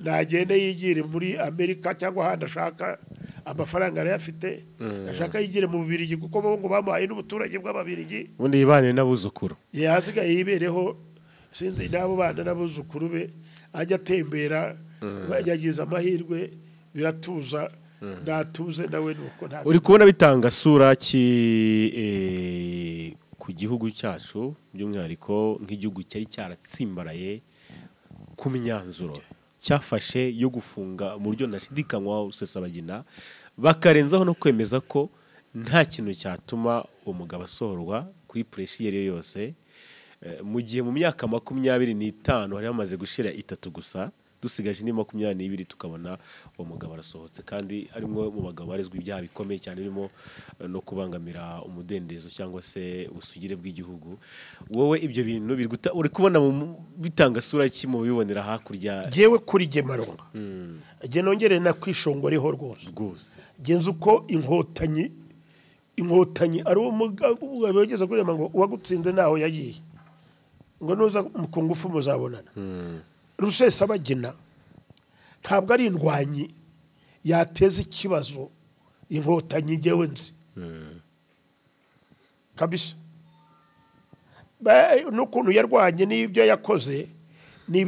nagende yigire muri Amerika cyangwa ahandi ashaka amafaranga arayafite ashaka yigire mu Bubirigi kuko bo ngo bamuhaye n'ubuturage bw'Ababirigi ubundi yibane n'abuzukuru yasigaye yibereho sinzi nabo bana n'abuzukuru be ajya atembera yagize amahirwe biratuza natuze nawe nuko nta uri kubona bitanga sura ki ku gihugu cyacu by'umwihariko nk'igihugu cyari cyaratsimbaraye ku myanzuro cyafashe yo gufunga mu buryo ndashidikanywa Rusesabagina bakarenzaho no kwemeza ko nta kintu cyatuma uwo mugabo asohorwa kuri pressure yose mu gihe mu myaka 25 hari hamaze gushira 3 gusa dusigaje ni 22 tukabona uwo mugabo arasohotse kandi arimo mu bagabo barezwe ibyaha bikomeye cyane birimo no kubangamira umudendezo cyangwa se ubusugire bw'igihugu wowe ibyo bintu biriguta uri kubona bitanga sura ki mu bibonera hakurya jewe kuri je Malonga je nongere na kwishongoreho rwose genza uko inkotanyi ari umugabo yageze kurema ngo wagutsinze naho yagiye ngo nuza ku ngufu muzabonana Rusesabagina ntabwo ari indwanyi yateza ikibazo inkotanyi jewe nzi kabisa n'ukuntu yarwanye n'ibyo yakoze ni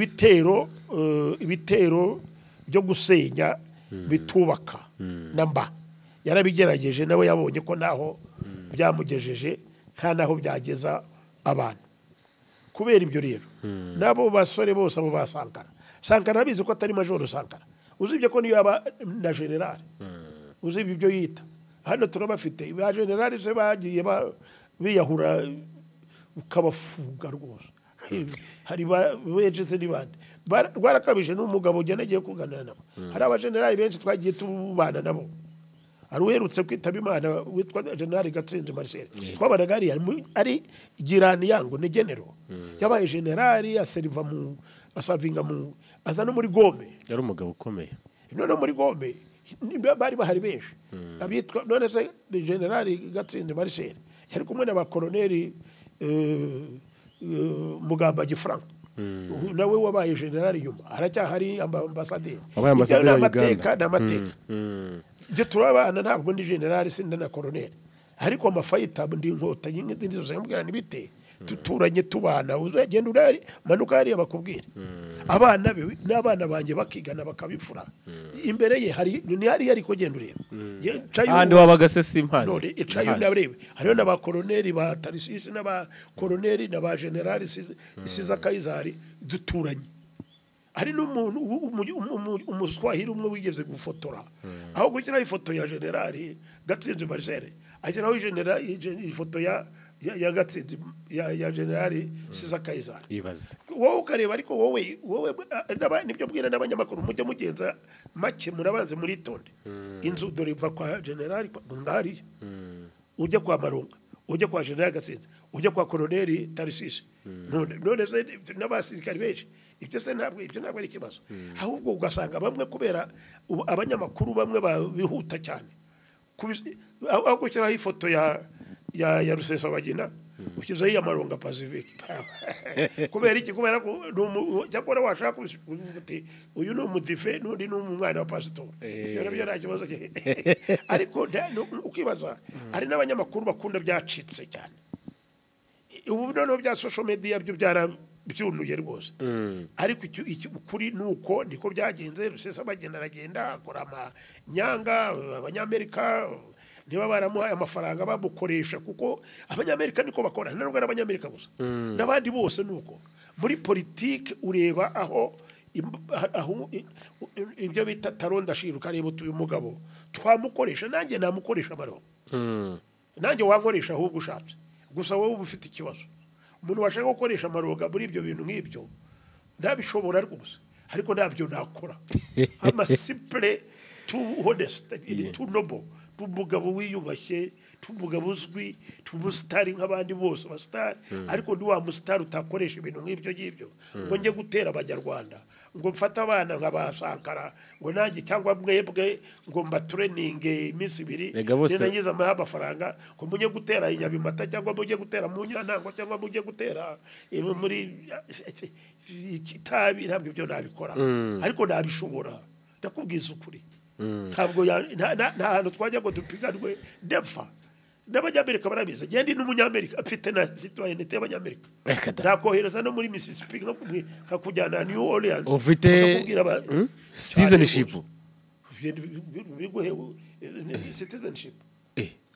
ibitero byo gusenya bitubaka namba yarabigerageje nawe yabonye ko naho byamugejeje nta naho byageza abantu kubera ibyo rero nabo basore bose abo Sankara bizi ko atari majoro Sankara uzibye ko niyo yaba na general uzibye ibyo yita hano turabafite ba general se bagiye biyahura ukabafuga rwose hari beje n'ibandi rwarakabije n'umugabo ugenegiye kuganira nabo hari aba general benshi twagiye tubana nabo aruherutse kwitaba Imana witwa General Gatsinzi Marcel twabanaga ari girani yango ne genero yabaye general aseriva mu asavinga mu azana muri Gome yari umugabo ukomeye none muri Gome bari bahari benshi abitwa none se generali Gatsinzi Marcel yari kumwe n'abakoloneli Mugamba Frank nawe wabaye generali nyuma aracyahari ambasaderi ibyo n'amateka ibyo turabana ntabwo ndi generali sinda na koloneli ariko amafayita ndi inkotanyi n'izindi zose yambwira nibite tuturanye tubana uzagenda urari manuka yari bakubwira abana be n'abana banje bakigana bakabifura imbere ye hari ariko genda ureba ahandi wabaga se simpazi none icayo narebe hariyo n'abakoloneli ba Tarisisi n'abakoloneli n'aba generali isiza Kaizari duturanye hari n'umuntu umuswahili umwe wigeze gufotora aho gukira ifoto ya generali Gatsinzi Marcel ageraho ifoto ya Gatsinzi ya generali Siza Kaizari ibaze wowe ukareba ariko wowe nibyo bwira n'abanyamakuru mujye mugenza make murabanze muri tonde inzu dore iva kwa generali ngari ujya kwa Malonga ujya kwa generali Gatsinzi ujya kwa koloneli Tarisisi none se n'abasirikari benshi ibyo se ntabwo ari ikibazo ahubwo ugasanga bamwe kubera abanyamakuru bamwe bihuta cyane aho gushyiraho ifoto ya Rusesabagina ukizaho iya Malonga Pacifique kubera iki kubera ko cyakora washaka kuvuga uti uyu ni umudive n'undi ni umwana wa pastor ibyo nabyo nta kibazo ariko ukibaza hari n'abanyamakuru bakunda byacitse cyane ubu noneho bya social media byo byunuye rwose ariko kuri nuko niko byagenze Rusesabagina aragenda akora amanyanga abanyamerika niba baramuhaye amafaranga bamukoresha kuko abanyamerika niko bakora ntabwo ari abanyamerika gusa n'abandi bose nuko muri politike ureba aho ibyo bita taronda shiruka reba uyu mugabo twamukoresha nanjye namukoresha Malonga nanjye wankoresha ahubwo ushatse gusa wowe ufite ikibazo umuntu washaka gukoresha Malonga muri ibyo bintu nk'ibyo ntabishobora rwose ariko ntabyo nakora simple too honest too noble umugabo wiyubashye umugabo uzwi umusitari nk'abandi bose abasitari ariko ndi wa musitari utakoresha ibintu nk'ibyo ngibyo ngo njye gutera abanyarwanda ngo mfate abana nk'abasankara ngo nanjye cyangwa mwebwe ngo mbatreninge iminsi ibiri ninangiza amaha amafaranga ngo mujye gutera inyabimata cyangwa mujye gutera mu nyantango cyangwa mujye gutera muri kitabi ntabwo ibyo nabikora ariko nabishobora ndakubwiza ukuri ntabwo nta hantu twajya ngo dupiganwe depfa n'abanyamerika barabizi genda n'umunyamerika afite na citoyenneté y'abanyamerika nakohereza no muri Mississippi nkakujyana New Orleans ufite citizenship citizenship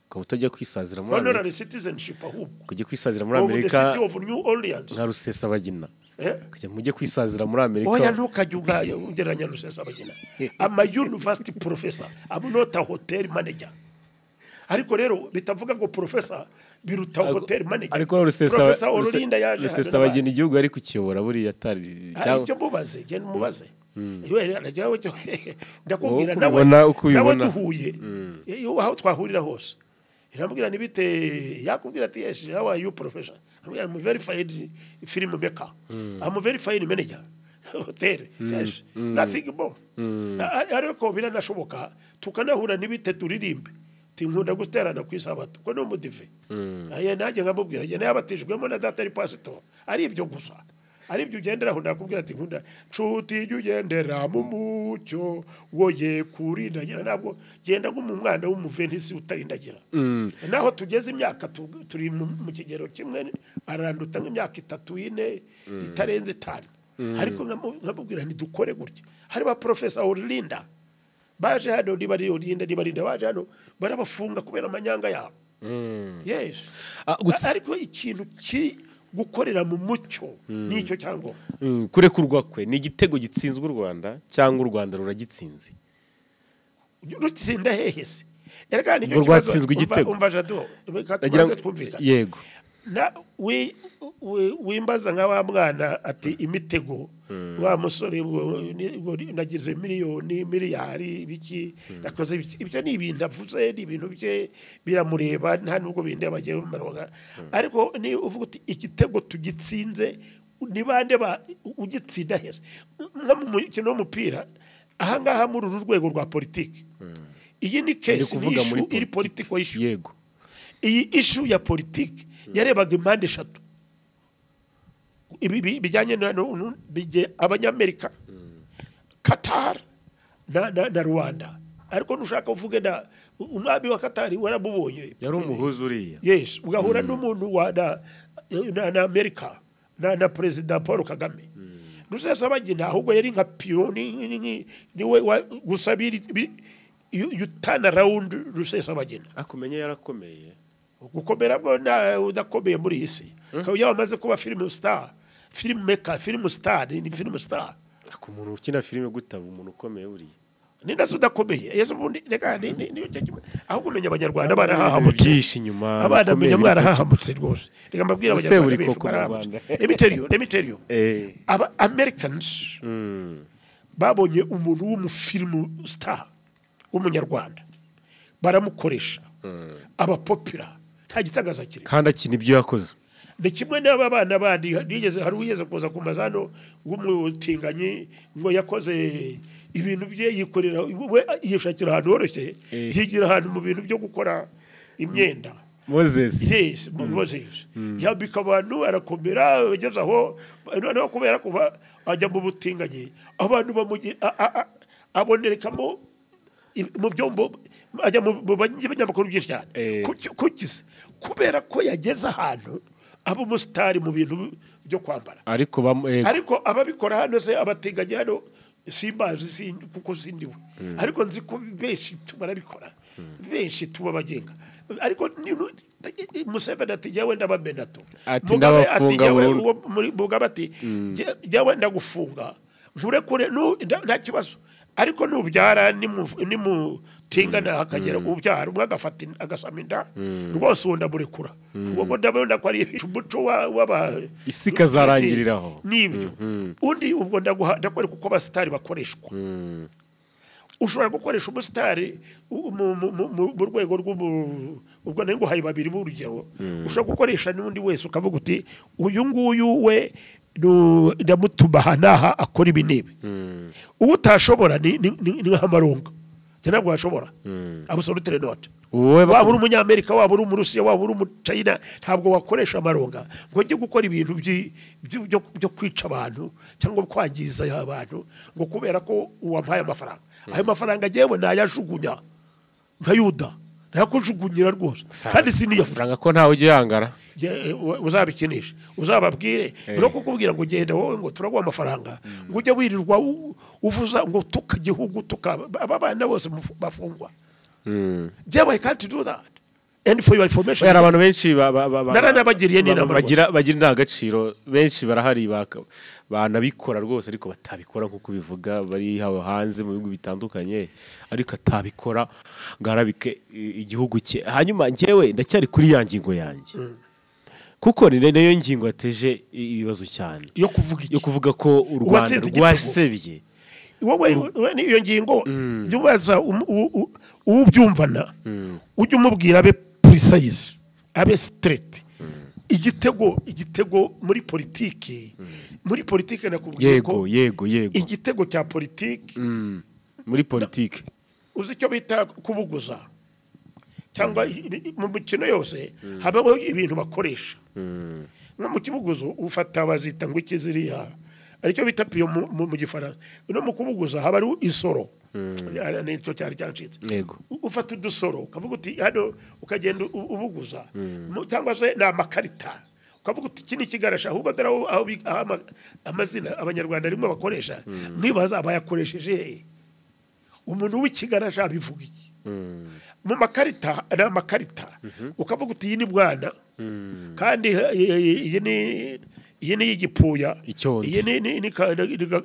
ko utajya kwisazira muri Amerika honorary citizenship ahubwo kujya kwisazira muri Amerika city of New Orleans nka Rusesabagina kujya mujye kwisazira muri Amerika oya ntukajya ugaye ugereranya Rusesabagina ama university professor I'm not a hotel manager ariko rero bitavuga ngo professor biruta hotel manager ariko Rusesabagina igihugu ari kukiyobora buri atari cyo mubaze genda mubaze yewe najyawe cyo ndakubwira nawe duhuye aho twahurira hose irambwira nibite yakubwira ati yes how are you professor I'm verified film maker I'm verified manager hotel yes nothing more ariko biranashoboka tukanahura nibite turirimbe tinkunda guterana kwisabato ko no mudive aye nanjye ngamubwira je nabatijwemo na data ari pastor ari ibyo gusa ari ibyo ugenderaho ndakubwira ati nkunda nshuti ugendera mu mucyo woye kurindagira ntabwo genda nk'umwana w'umuventisi utarindagira naho tugeze imyaka turi mu kigero kimwe aranduta nk'imyaka 3 4 itarenze 5 ariko nkamubwira ntidukore gutya hari ba professor Orlinda baje hano nibarinda baje hano barabafunga kubera amanyanga yabo yes ariko ikintu gukorera mu mucyo nicyo cyangwa kurekurwa kwe ni igitego gitsinzwe u Rwanda cyangwa u Rwanda ruragitsinze rutsinda hehese erega nicyo rwatsinzwe igitego umva jado katwanze twumvika yego na wimbaza nka wa mwana ati imitego wa musore nagize miliyari biki nakoze ibyo ni ibintu avuze ni ibintu bye biramureba nta nubwo binde bagiye Malonga ariko ni uvuga uti igitego tugitsinze ni bande ba ugitsinda hese nka mu kino w'umupira ahangaha muri uru rwego rwa politiki iyi ni case iri political issue yego iyi issue ya politiki yarebaga impande eshatu ibi bijyanye abanyamerika Qatar na Rwanda ariko nushaka uvuge na umwami wa Qatar waramubonye yari umuhuza uriya yes ugahura n'umuntu wa na Amerika na president Paul Kagame Rusesabagina ahubwo yari nka pioni niwe gusabira you turn around Rusesabagina akumenye yarakomeye gukomera bwo udakomeye muri isi ko yamaze kuba film star film star ni film star ku muntu ukina filime gutaba umuntu ukomeye uriya ni nazo udakomeye yeso bundi reka ni aho kumenya abanyarwanda barahahamutse inyuma abana menya mwarahahamutse rwose reka mbabwira abanyarwanda let me tell you aba Americans babonye umuntu w'umufilm star w'umunyarwanda baramukoresha aba popular nta gitagaza kiri kandi akina ibyo yakoze ni kimwe n'aba bana bandi nigeze hari uyeze kuza ku mazano w'umutinganyi ngo yakoze ibintu bye yikorera we yishakira ahantu horoshye yigira ahantu mu bintu byo gukora imyenda Moses yes Moses yabika abantu arakomera ageze aho noneho kubera kuba ajya mu butinganyi abantu abonerekamo mu byombo ajya mu banyamakuru byinshi cyane kukize kubera ko yageze ahantu abo umusitari mu bintu byo kwambara ariko ababikora hano se abateganya hano simbazi kuko sindiwe ariko nzi ko benshi tubarabikora benshi tubabagenga ariko Museveni ati jyawe ndabamenato Mugabe ati jyawe ndagufunga nturekure nta kibazo ariko nubyara nimutingana hakagera ubyara umwe agafata agasama inda rwose uwo ndamurekura ubwo ndabona ko ari umuco w'aba isi kazarangiriraho nibyo undi ubwo ndakwereka uko abasitari bakoreshwa ushobora gukoresha umusitari mu rwego ubwo nango hayi babiri b'urugero ushobora gukoresha n'undi wese ukavuga uti uyu nguyu we ndamutuma hanaha akora ibi nibi uwo utashobora ni nk'amaronga ntabwo washobora absolutely not waba uri umunyamerika waba uri umurusiya waba uri umuchina ntabwo wakoresha amaronga ngo ujye gukora ibintu byo kwica abantu cyangwa kwangiza abantu ngo kubera ko uwampaye amafaranga ayo mafaranga agiyewe nayajugunya nka Yuda nayakujugunyira rwose kandi siniyafaranga ko ntawe ugihangara uzabikinisha uzababwire no kukubwira ngo genda wowe ngo turaguha amafaranga ngo ujye wirirwa uvuza ngo tukagihugu aba bana bose bafungwa I can't do that and for your information abantu benshi naranabagiriye bagira indangagaciro benshi barahari banabikora rwose ariko batabikora nkuko bivuga bari hawo hanze mu bihugu bitandukanye ariko atabikora ngarabike igihugu cye hanyuma njyewe ndacyari kuri ya ngingo yanjye kuko ni nayo ngingo yateje ibibazo cyane yo kuvuga ko u Rwanda rwasebye wowe iyo ngingo byubaza ubyumvana ujye umubwira abe precise abe straight igitego muri politiki nakubwiye ko yego igitego cya politiki muri politiki uzi icyo bita kubuguza cyangwa mu mikino yose habaho ibintu bakoresha nko mu kibuguzo ufata bazita ngo ikiziriya aricyo bita piyo mu gifaransa no mu kubuguza haba ari isoro n'icyo cyari cyancitse ufata udusoro ukavuga uti hano ukagenda ubuguza cyangwa se ni amakarita ukavuga uti iki ni ikigarasha ahubwo dore aho amazina abanyarwanda rimwe bakoresha mwibaza bayakoresheje umuntu w'ikigarasha bivuga iki mu makarita ni amakarita ukavuga uti iyi ni bwana kandi iyi ni igipuya iyi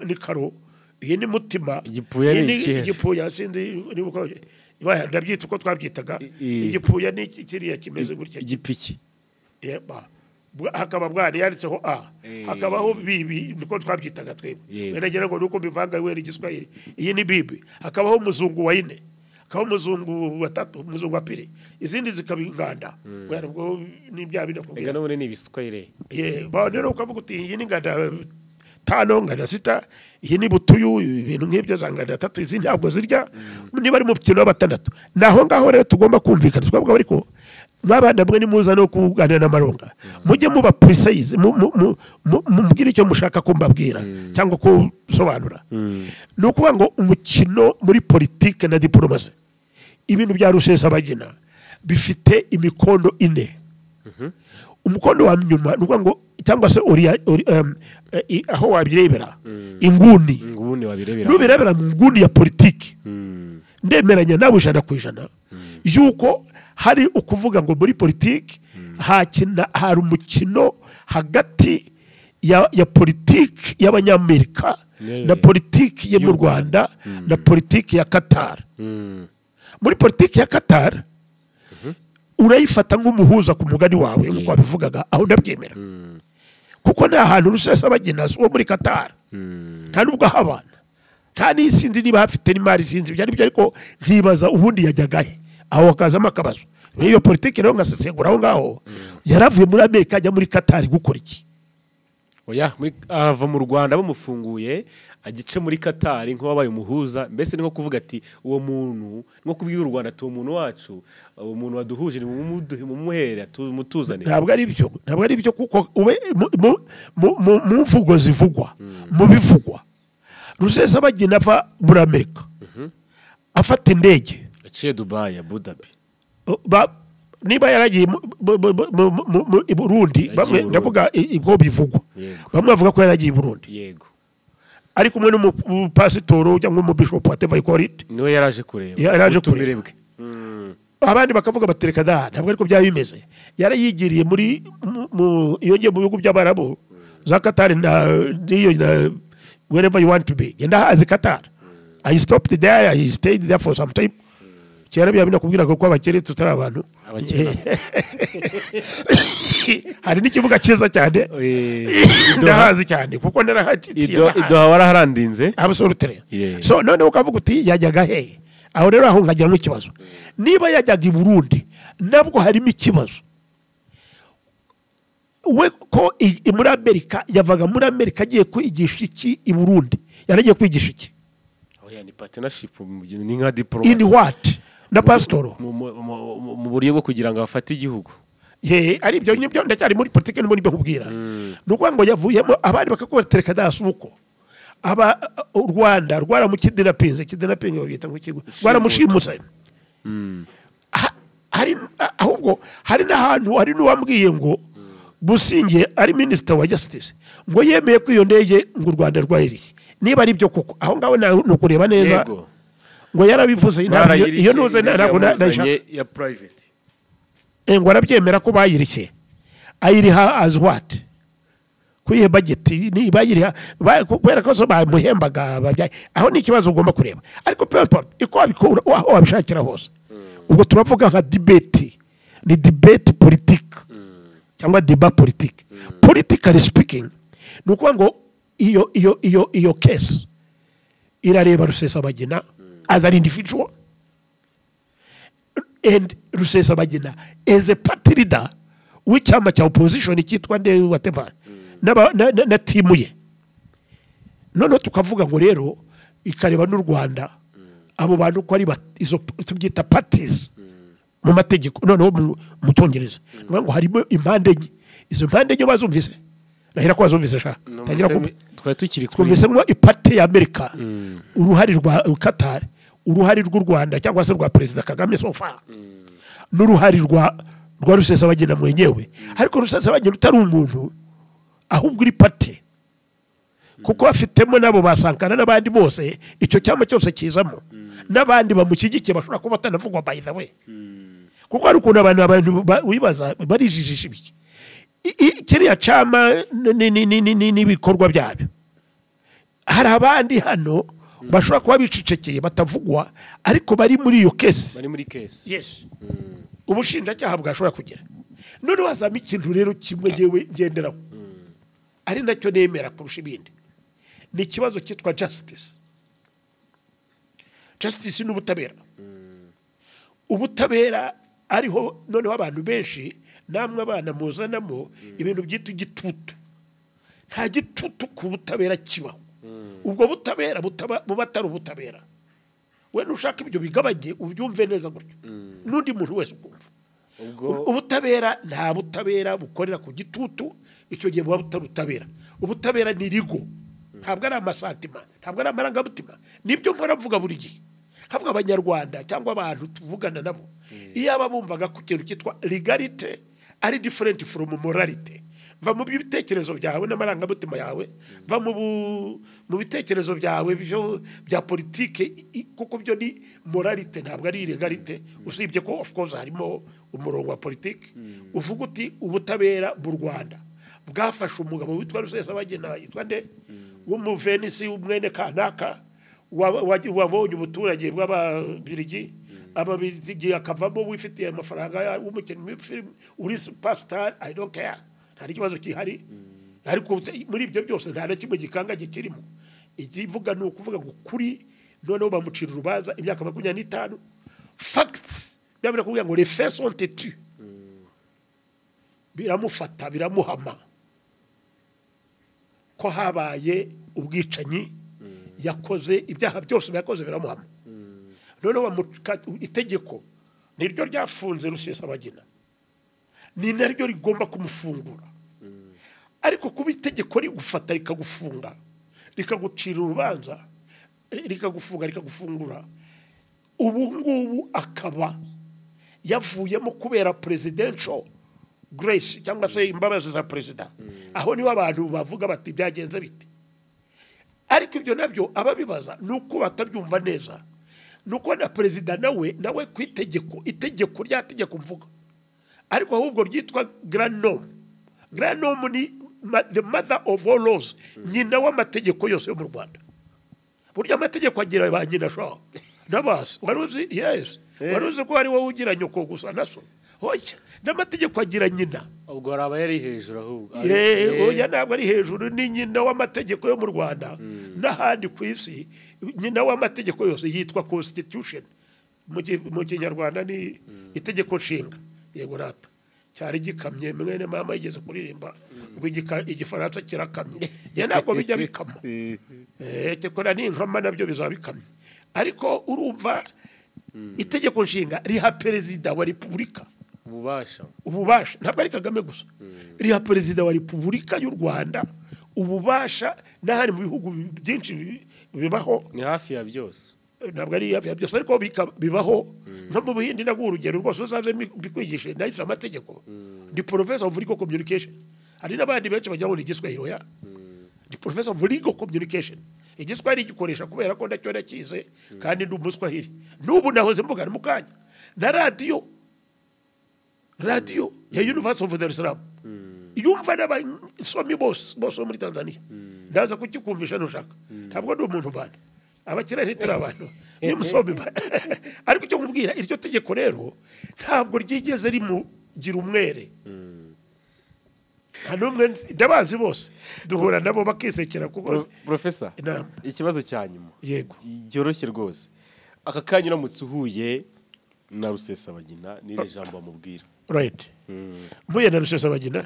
ni karo iyi ni mutima igipuya sinzi ndabyita uko twabyitaga igipuya ni kiriya kimeze gutya igipiki hakaba bwana yanditseho a hakabaho bibi niko twabyitaga twebwe nagira ngo nuko mbivanga we igiswahili iyi ni bibi hakabaho umuzungu wa ine hakabaho umuzungu wa tatu umuzungu wa pili izindi zikaba inganda ubwo ni bya bintu kubwira ngo ni ibiswahili rero ukavuga uti iyi ni inganda 5 ngana 6 iyi ni butuyu ibintu nk'ibyo zangana 3 izindi ntabwo zirya niba ari mu mukino wa 6 naho ngaho rero tugomba kumvikana twavuga ariko mwabana mwe nimuza no kuganira na Malonga mujye muba precise mubwira icyo mushaka ko mbabwira cyangwa ko sobanura no kuba ngo umukino muri politique na diplomasi ibintu bya Rusesabagina bifite imikondo ine umukondo wa nyuma nuko ngo cyangwa se aho wabirebera inguni wabirebera nubirebera mu nguni ya politiki ndemeranya nawe 100% yuko hari ukuvuga ngo muri politiki hari umukino hagati ya politiki y'abanyamerika na politiki yo mu Rwanda na politiki ya Qatar muri politiki ya Qatar urayifata nk'umuhuza ku mugani wawe nkuko wabivugaga aho ndabyemera kuko nta hantu Rusesabagina wo muri Qatar nta nubwo habana nta nisinzi niba hafite n'imari sinzi byari byo ariko nkibaza ubundi yajyagahe aho akazamo akabazo niyo politiki rero ngasesengura aho ngaho yaravuye muri Amerika ajya muri Qatar gukora iki oya ava mu Rwanda bamufunguye agice muri Qatar nko wabaye umuhuza mbese ni nko kuvuga ati uwo muntu nko kubwira u Rwanda uwo muntu wacu uwo muntu waduhuje mu muhera tumutuzane ntabwo ari byo kuko mu mvugo zivugwa mu bivugwa Rusesabagina ava muri Amerika afata indege aciye Dubai Abu Dhabi niba yaragiye mu Burundi bamwe ndavuga ibwo bivugwa bamwe bavuga ko yaragiye i Burundi yego ari kumwe n'umupasitoro cyangwa umubishop whatever you call it niwe yaraje kureba utumirebwe abandi bakavuga batereka ntabwo ariko byaba bimeze yarayigiriye muri yongeye mu bihugu by'Abarabu za Qatar na wherever you want to be yenda hazi Qatar I stopped there I stayed there for some time cyera byabina kubwiraga ko abakere tutari abantu hari n'ikibuga cyiza cyane ndahazi cyane kuko narahaciye idoha waraharandinze absolutely so none ukavuga uti yajyaga he aho rero aho ngagira n'ikibazo niba yajyaga i Burundi nabwo harimo ikibazo we ko muri Amerika yavaga muri Amerika agiye kwigisha iki i Burundi yaragiye kwigisha iki oya ni partnership ni nka diplomacy in what na pastor mu buryo bwo kugira ngo afate igihugu ari ibyo nibyo ndacyari muri politike n'ubundi bakubwira nuko ngo yavuyemo abandi bakakubatereka dasuko u Rwanda rwaramukidinapinze babita ngo kigo rwaramushimuse hari ahubwo hari n'ahantu hari n'uwambwiye ngo Businge ari minister wa justice ngo yemeye ko iyo ndege ngo u Rwanda rwahiriye niba ari byo koko aho ngaho no kureba neza ngo yarabivuze iyo nuze ntabwo ya private ngo arabyemera ko bayirike ayiriha as what kuyihe budget ni bayiriha kubera ko so bamuhembaga aho ni ikibazo ugomba kureba ariko people iko abikora aho abishakira hose ubwo turavuga nka debate ni debate politique cyangwa débat politique politically speaking nuko ngo iyo case irareba Rusesabagina as an individual and Rusesabagina as a party leader w'icyama cya opposition cyitwa nde whatever na timu ye none tukavuga ngo rero ikareba n'u Rwanda abo bantu ko ari izo tubyita parties mu mategeko none mu Cyongereza ngo harimo impande izo impande nyo bazumvise nahira ko bazumvise sha tangira ko twari tukiri twumvise ngo ipate ya Amerika uruhari rwa Qatar uruhari rw'u Rwanda cyangwa se rwa President Kagame sofa n'uruhari rwa Rusesabagina mwenyewe ariko Rusesabagina utari umuntu ahubwo uri pate kuko afitemo nabo basankana n'abandi bose icyo cyama cyose kizamo n'abandi bamukigikiye bashobora kuba batanavugwa by the way kuko ari ukuntu abantu wibaza barijijisha ibiki kiriya cyama n'ibikorwa byabyo hari abandi hano bashobora kuba bicicekeye batavugwa ariko bari muri iyo case yes ubushinjacyaha bwashobora kugira none wazama ikintu rero kimwe yewe ngenderaho ari nacyo nemera kurusha ibindi ni ikibazo cyitwa justice n'ubutabera ubutabera ariho noneho abantu benshi namwe abana muzanamo ibintu byitwa igitutu nta gitutu ku butabera kibaho ubwo butabera buba atari ubutabera we nushaka ibyo bigabanye ubyumve neza gutyo n'undi muntu wese ukumva ubutabera nta butabera bukorera ku gitutu icyo gihe buba butabera ubutabera ni rigo ntabwo ari amasatima ntabwo ari amarangamutima nibyo mpora mvuga buri gihe havuga abanyarwanda cyangwa abantu tuvugana nabo iyo aba bumvaga ku kintu cyitwa legalite ari different from morality va mu bitekerezo byawe n'amarangamutima yawe va mu bitekerezo byawe bya politike kuko byo ni morality ntabwo ari legalite usibye ko of course harimo umurongo wa politike uvuga uti ubutabera mu Rwanda bwafashe umugabo witwa Rusesabagina yitwa nde w'umuvenisi w'umwene kanaka wabonye ubuturage bw'ababirigi ababirigi akavamo wifitiye amafaranga w'umukinnyi w'ifilm uri superstar I don't care hari ikibazo kihari ariko muri ibyo byose nta na kimwe gikangaje kirimo ikivuga ni ukuvuga ngo kuri noneho bamucira urubanza imyaka 25 facts byabira kuvuga ngo les faits sont têtus biramufata biramuhama ko habaye ubwicanyi yakoze ibyaha byose yakoze biramuhama noneho itegeko niryo ryafunze Rusesabagina ni naryo rigomba kumufungura ariko kuba itegeko rigufata rikagufunga rikagucira urubanza rikagufunga rikagufungura ubu ngubu akaba yavuyemo kubera presidential grace cyangwa se imbabazi za president aho niho abantu bavuga bati byagenze bite ariko ibyo nabyo ababibaza nuko batabyumva neza nuko na president nawe ku itegeko ryategeko mvuga ariko ahubwo ryitwa grand norm ni the mother of all laws nyina w'amategeko yose yo mu Rwanda burya amategeko agira ba nyina sho nabasi waruzi yes waruzi ko ari wowe ugira nyoko gusa naso hoya n'amategeko agira nyina ubwo araba yari hejuru ahubwo oya ntabwo ari hejuru ni nyina w'amategeko yo mu Rwanda n'ahandi ku isi nyina w'amategeko yose yitwa constitution mu Kinyarwanda ni itegeko nshinga yego rata cyari gikamye mwene mama yigeze kuririmba ngo igifaransa kirakamye je nako bijya bikama tekora ni nkama nabyo bizabikamye ariko urumva itegeko nshinga riha perezida wa repubulika ububasha ntabwo ari Kagame gusa riha perezida wa repubulika y'u Rwanda ububasha n'ahari mu bihugu byinshi bibaho ni hafi ya byose ntabwo ari hafi ya byose ariko bibaho nko mu Buhindi naguha urugero rwose uzaze bikwigishe nahise amategeko ndi professor of legal communication hari n'abandi benshi bajya muri Igiswahili ya ndi professor of legal communication Igiswahili gikoresha kubera ko ndacyo nakize kandi ndi umuswahili n'ubu nahoze mvugana mu kanya na radio ya University of Dar es Salaam yumva n'abasomi bose muri Tanzania ndaza kukikumvisha nushaka ntabwo ndi umuntu bana abakira ntituri abantu nimusomi ariko cyo nkubwira iryo tegeko rero ntabwo ryigeze rimugira umwere hanumwe ndabazi bose duhura nabo bakisekera kuko professor ikibazo cyanyuma yego byoroshye rwose aka kanya uramutse uhuye na Rusesabagina ni ijambo amubwira right mbuye na Rusesabagina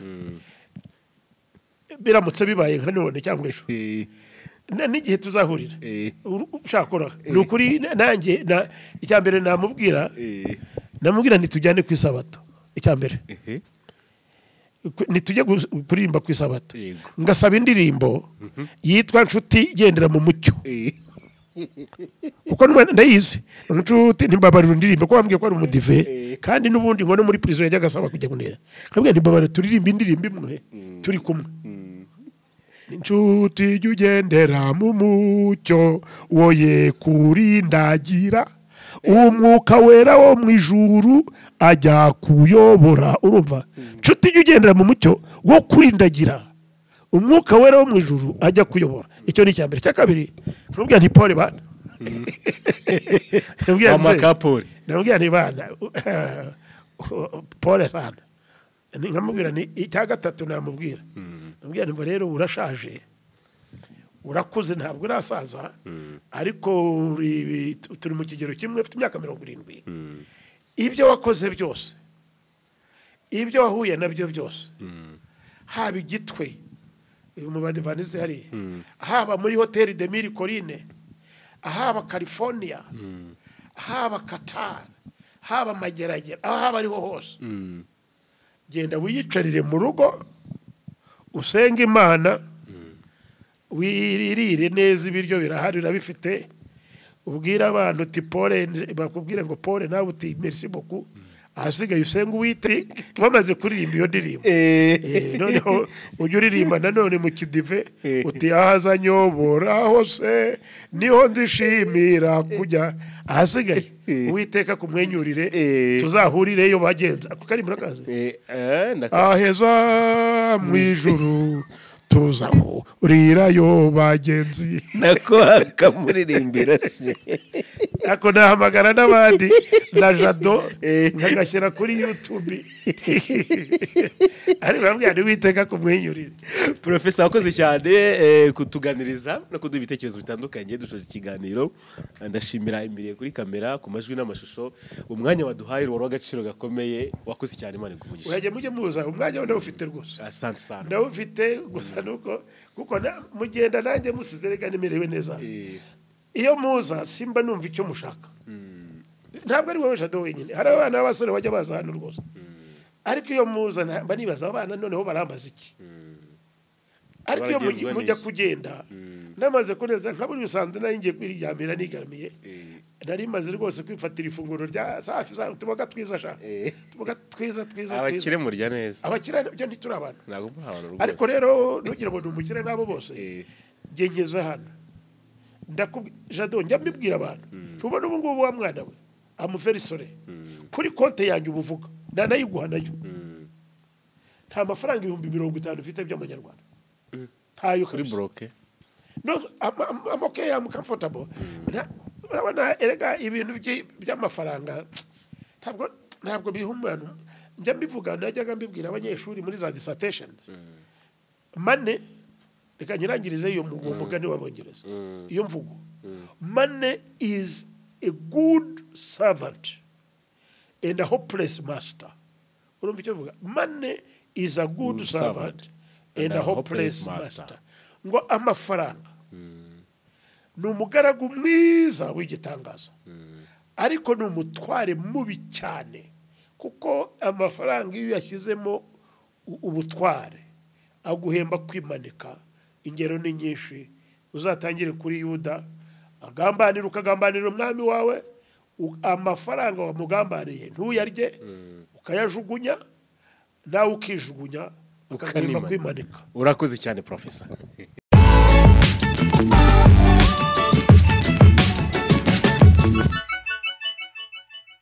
biramutse bibaye nka none cyangwa ejo n'igihe tuzahurira ushakora nukuri nanjye icyambere namubwira ntitujyane ku isabato icyambere nitujye kuririmba ku isabato ngasaba indirimbo yitwa nshuti gendera mu mucyo kuko ndayizi inshuti ntimbabarira indirimbo ko bambwiye ko ari umudive kandi n'ubundi ngo no muri prison yajyaga asaba kujya kunera nkabwiye ntimbabarira turirimba indirimbo imwe turi kumwe inshuti ugendera mu mucyo woye kurindagira umwuka wera wo mu ijuru ajya kuyobora urumva inshuti ugendera mu mucyo wo kurindagira umwuka wera wo mu ijuru ajya kuyobora icyo ni icyambere cya kabiri nubwo nti Paul bana nubwo nti bana Paul bana nkamubwira ni icya gatatu namubwira nubwo nti rero urashaje urakuze ntabwo urasaza ariko turi mu kigero kimwe ufite imyaka 70 ibyo wakoze byose ibyo wahuye nabyo byose haba igitwe mu badivantiste hari haba muri hoteli de Mille Collines, haba California, haba Qatar, haba Mageragere, aho haba ariho hose, genda wiyicarire mu rugo usenga Imana, wiririre neza, ibiryo birahari urabifite, ubwira abantu uti Pole, bakubwire ngo Pole, nawe uti merci beaucoup, ahasigaye usenga Uwite, bamaze kuririmba iyo ndirimbo. Noneho ujya uririmba nanone mu kidive uti ahazanyobora hose niho ndishimira kujya, ahasigaye Uwiteka kumwenyurire, tuzahurireyo bagenza, ako kari murakazi, aheza mu ijuru tuzahurirayo bagenzi, nako akamuririmbira se, ako nahamagara n'abandi na Jado nkagashyira kuri YouTube, ari bambwira Uwiteka kumwenyurire. Professor wakoze cyane kutuganiriza no kuduha ibitekerezo bitandukanye, dushoje ikiganiro. Ndashimira Ahimbiye kuri kamera, ku majwi n'amashusho, umwanya waduhaye wari w'agaciro gakomeye, wakoze cyane, Imana igumishe. Urajye mujye muza, umwanya wenda ufite rwose. Asante sana. Ndawufite gusa nuko kuko mugenda nanjye musize rega nimerewe neza. Iyo muza simba numva icyo mushaka. Ntabwo ari wowe Jado wenyine, hari abana b'abasore bajya baza hano rwose. Ariko iyo muza mba nibaza abana noneho barambaza iki. Ariko iyo mujya kugenda namaze kuneza nka buri usanzwe nari ngiye kwiryamira nigaramiye, nari maze rwose kwifatira ifunguro rya safi za tuboga twiza sha, tuboga twiza. Abakire murya neza, abakire byo ntituri abantu. Ntabwo abantu rwose. Ariko rero nugira ngo umukire ngabo bose ngengeze hano, Jado njya mbibwira abantu, tubona ubu ngubu wa mwana we amuverisore kuri konte yanjye ubuvuga nanayiguha nayo, nta mafaranga 50,000 ufite by'amanyarwanda, ntayo kuri broke. No, I'm okay, I'm comfortable. Urabona erega ibintu by'amafaranga ntabwo bihumana. Njya mbivuga, najyaga mbibwira abanyeshuri muri za dissertation, money, reka nyirangirize iyo mugani w'Abongereza, iyo mvugo, money is a good servant and a hopeless master. Urumva icyo mvuga? Money is a good servant and a hopeless master. Ngo amafaranga ni umugaragu mwiza w'igitangaza, ariko ni umutware mubi cyane, kuko amafaranga iyo yashyizemo ubutware aguhemba kwimanika. Ingero ni nyinshi, uzatangire kuri Yuda, ukagambanira umwami wawe, amafaranga wamugambaniye ntuyarye, ukayajugunya, nawe ukijugunya, ukaguhemba kwimanika. Urakoze cyane Professor.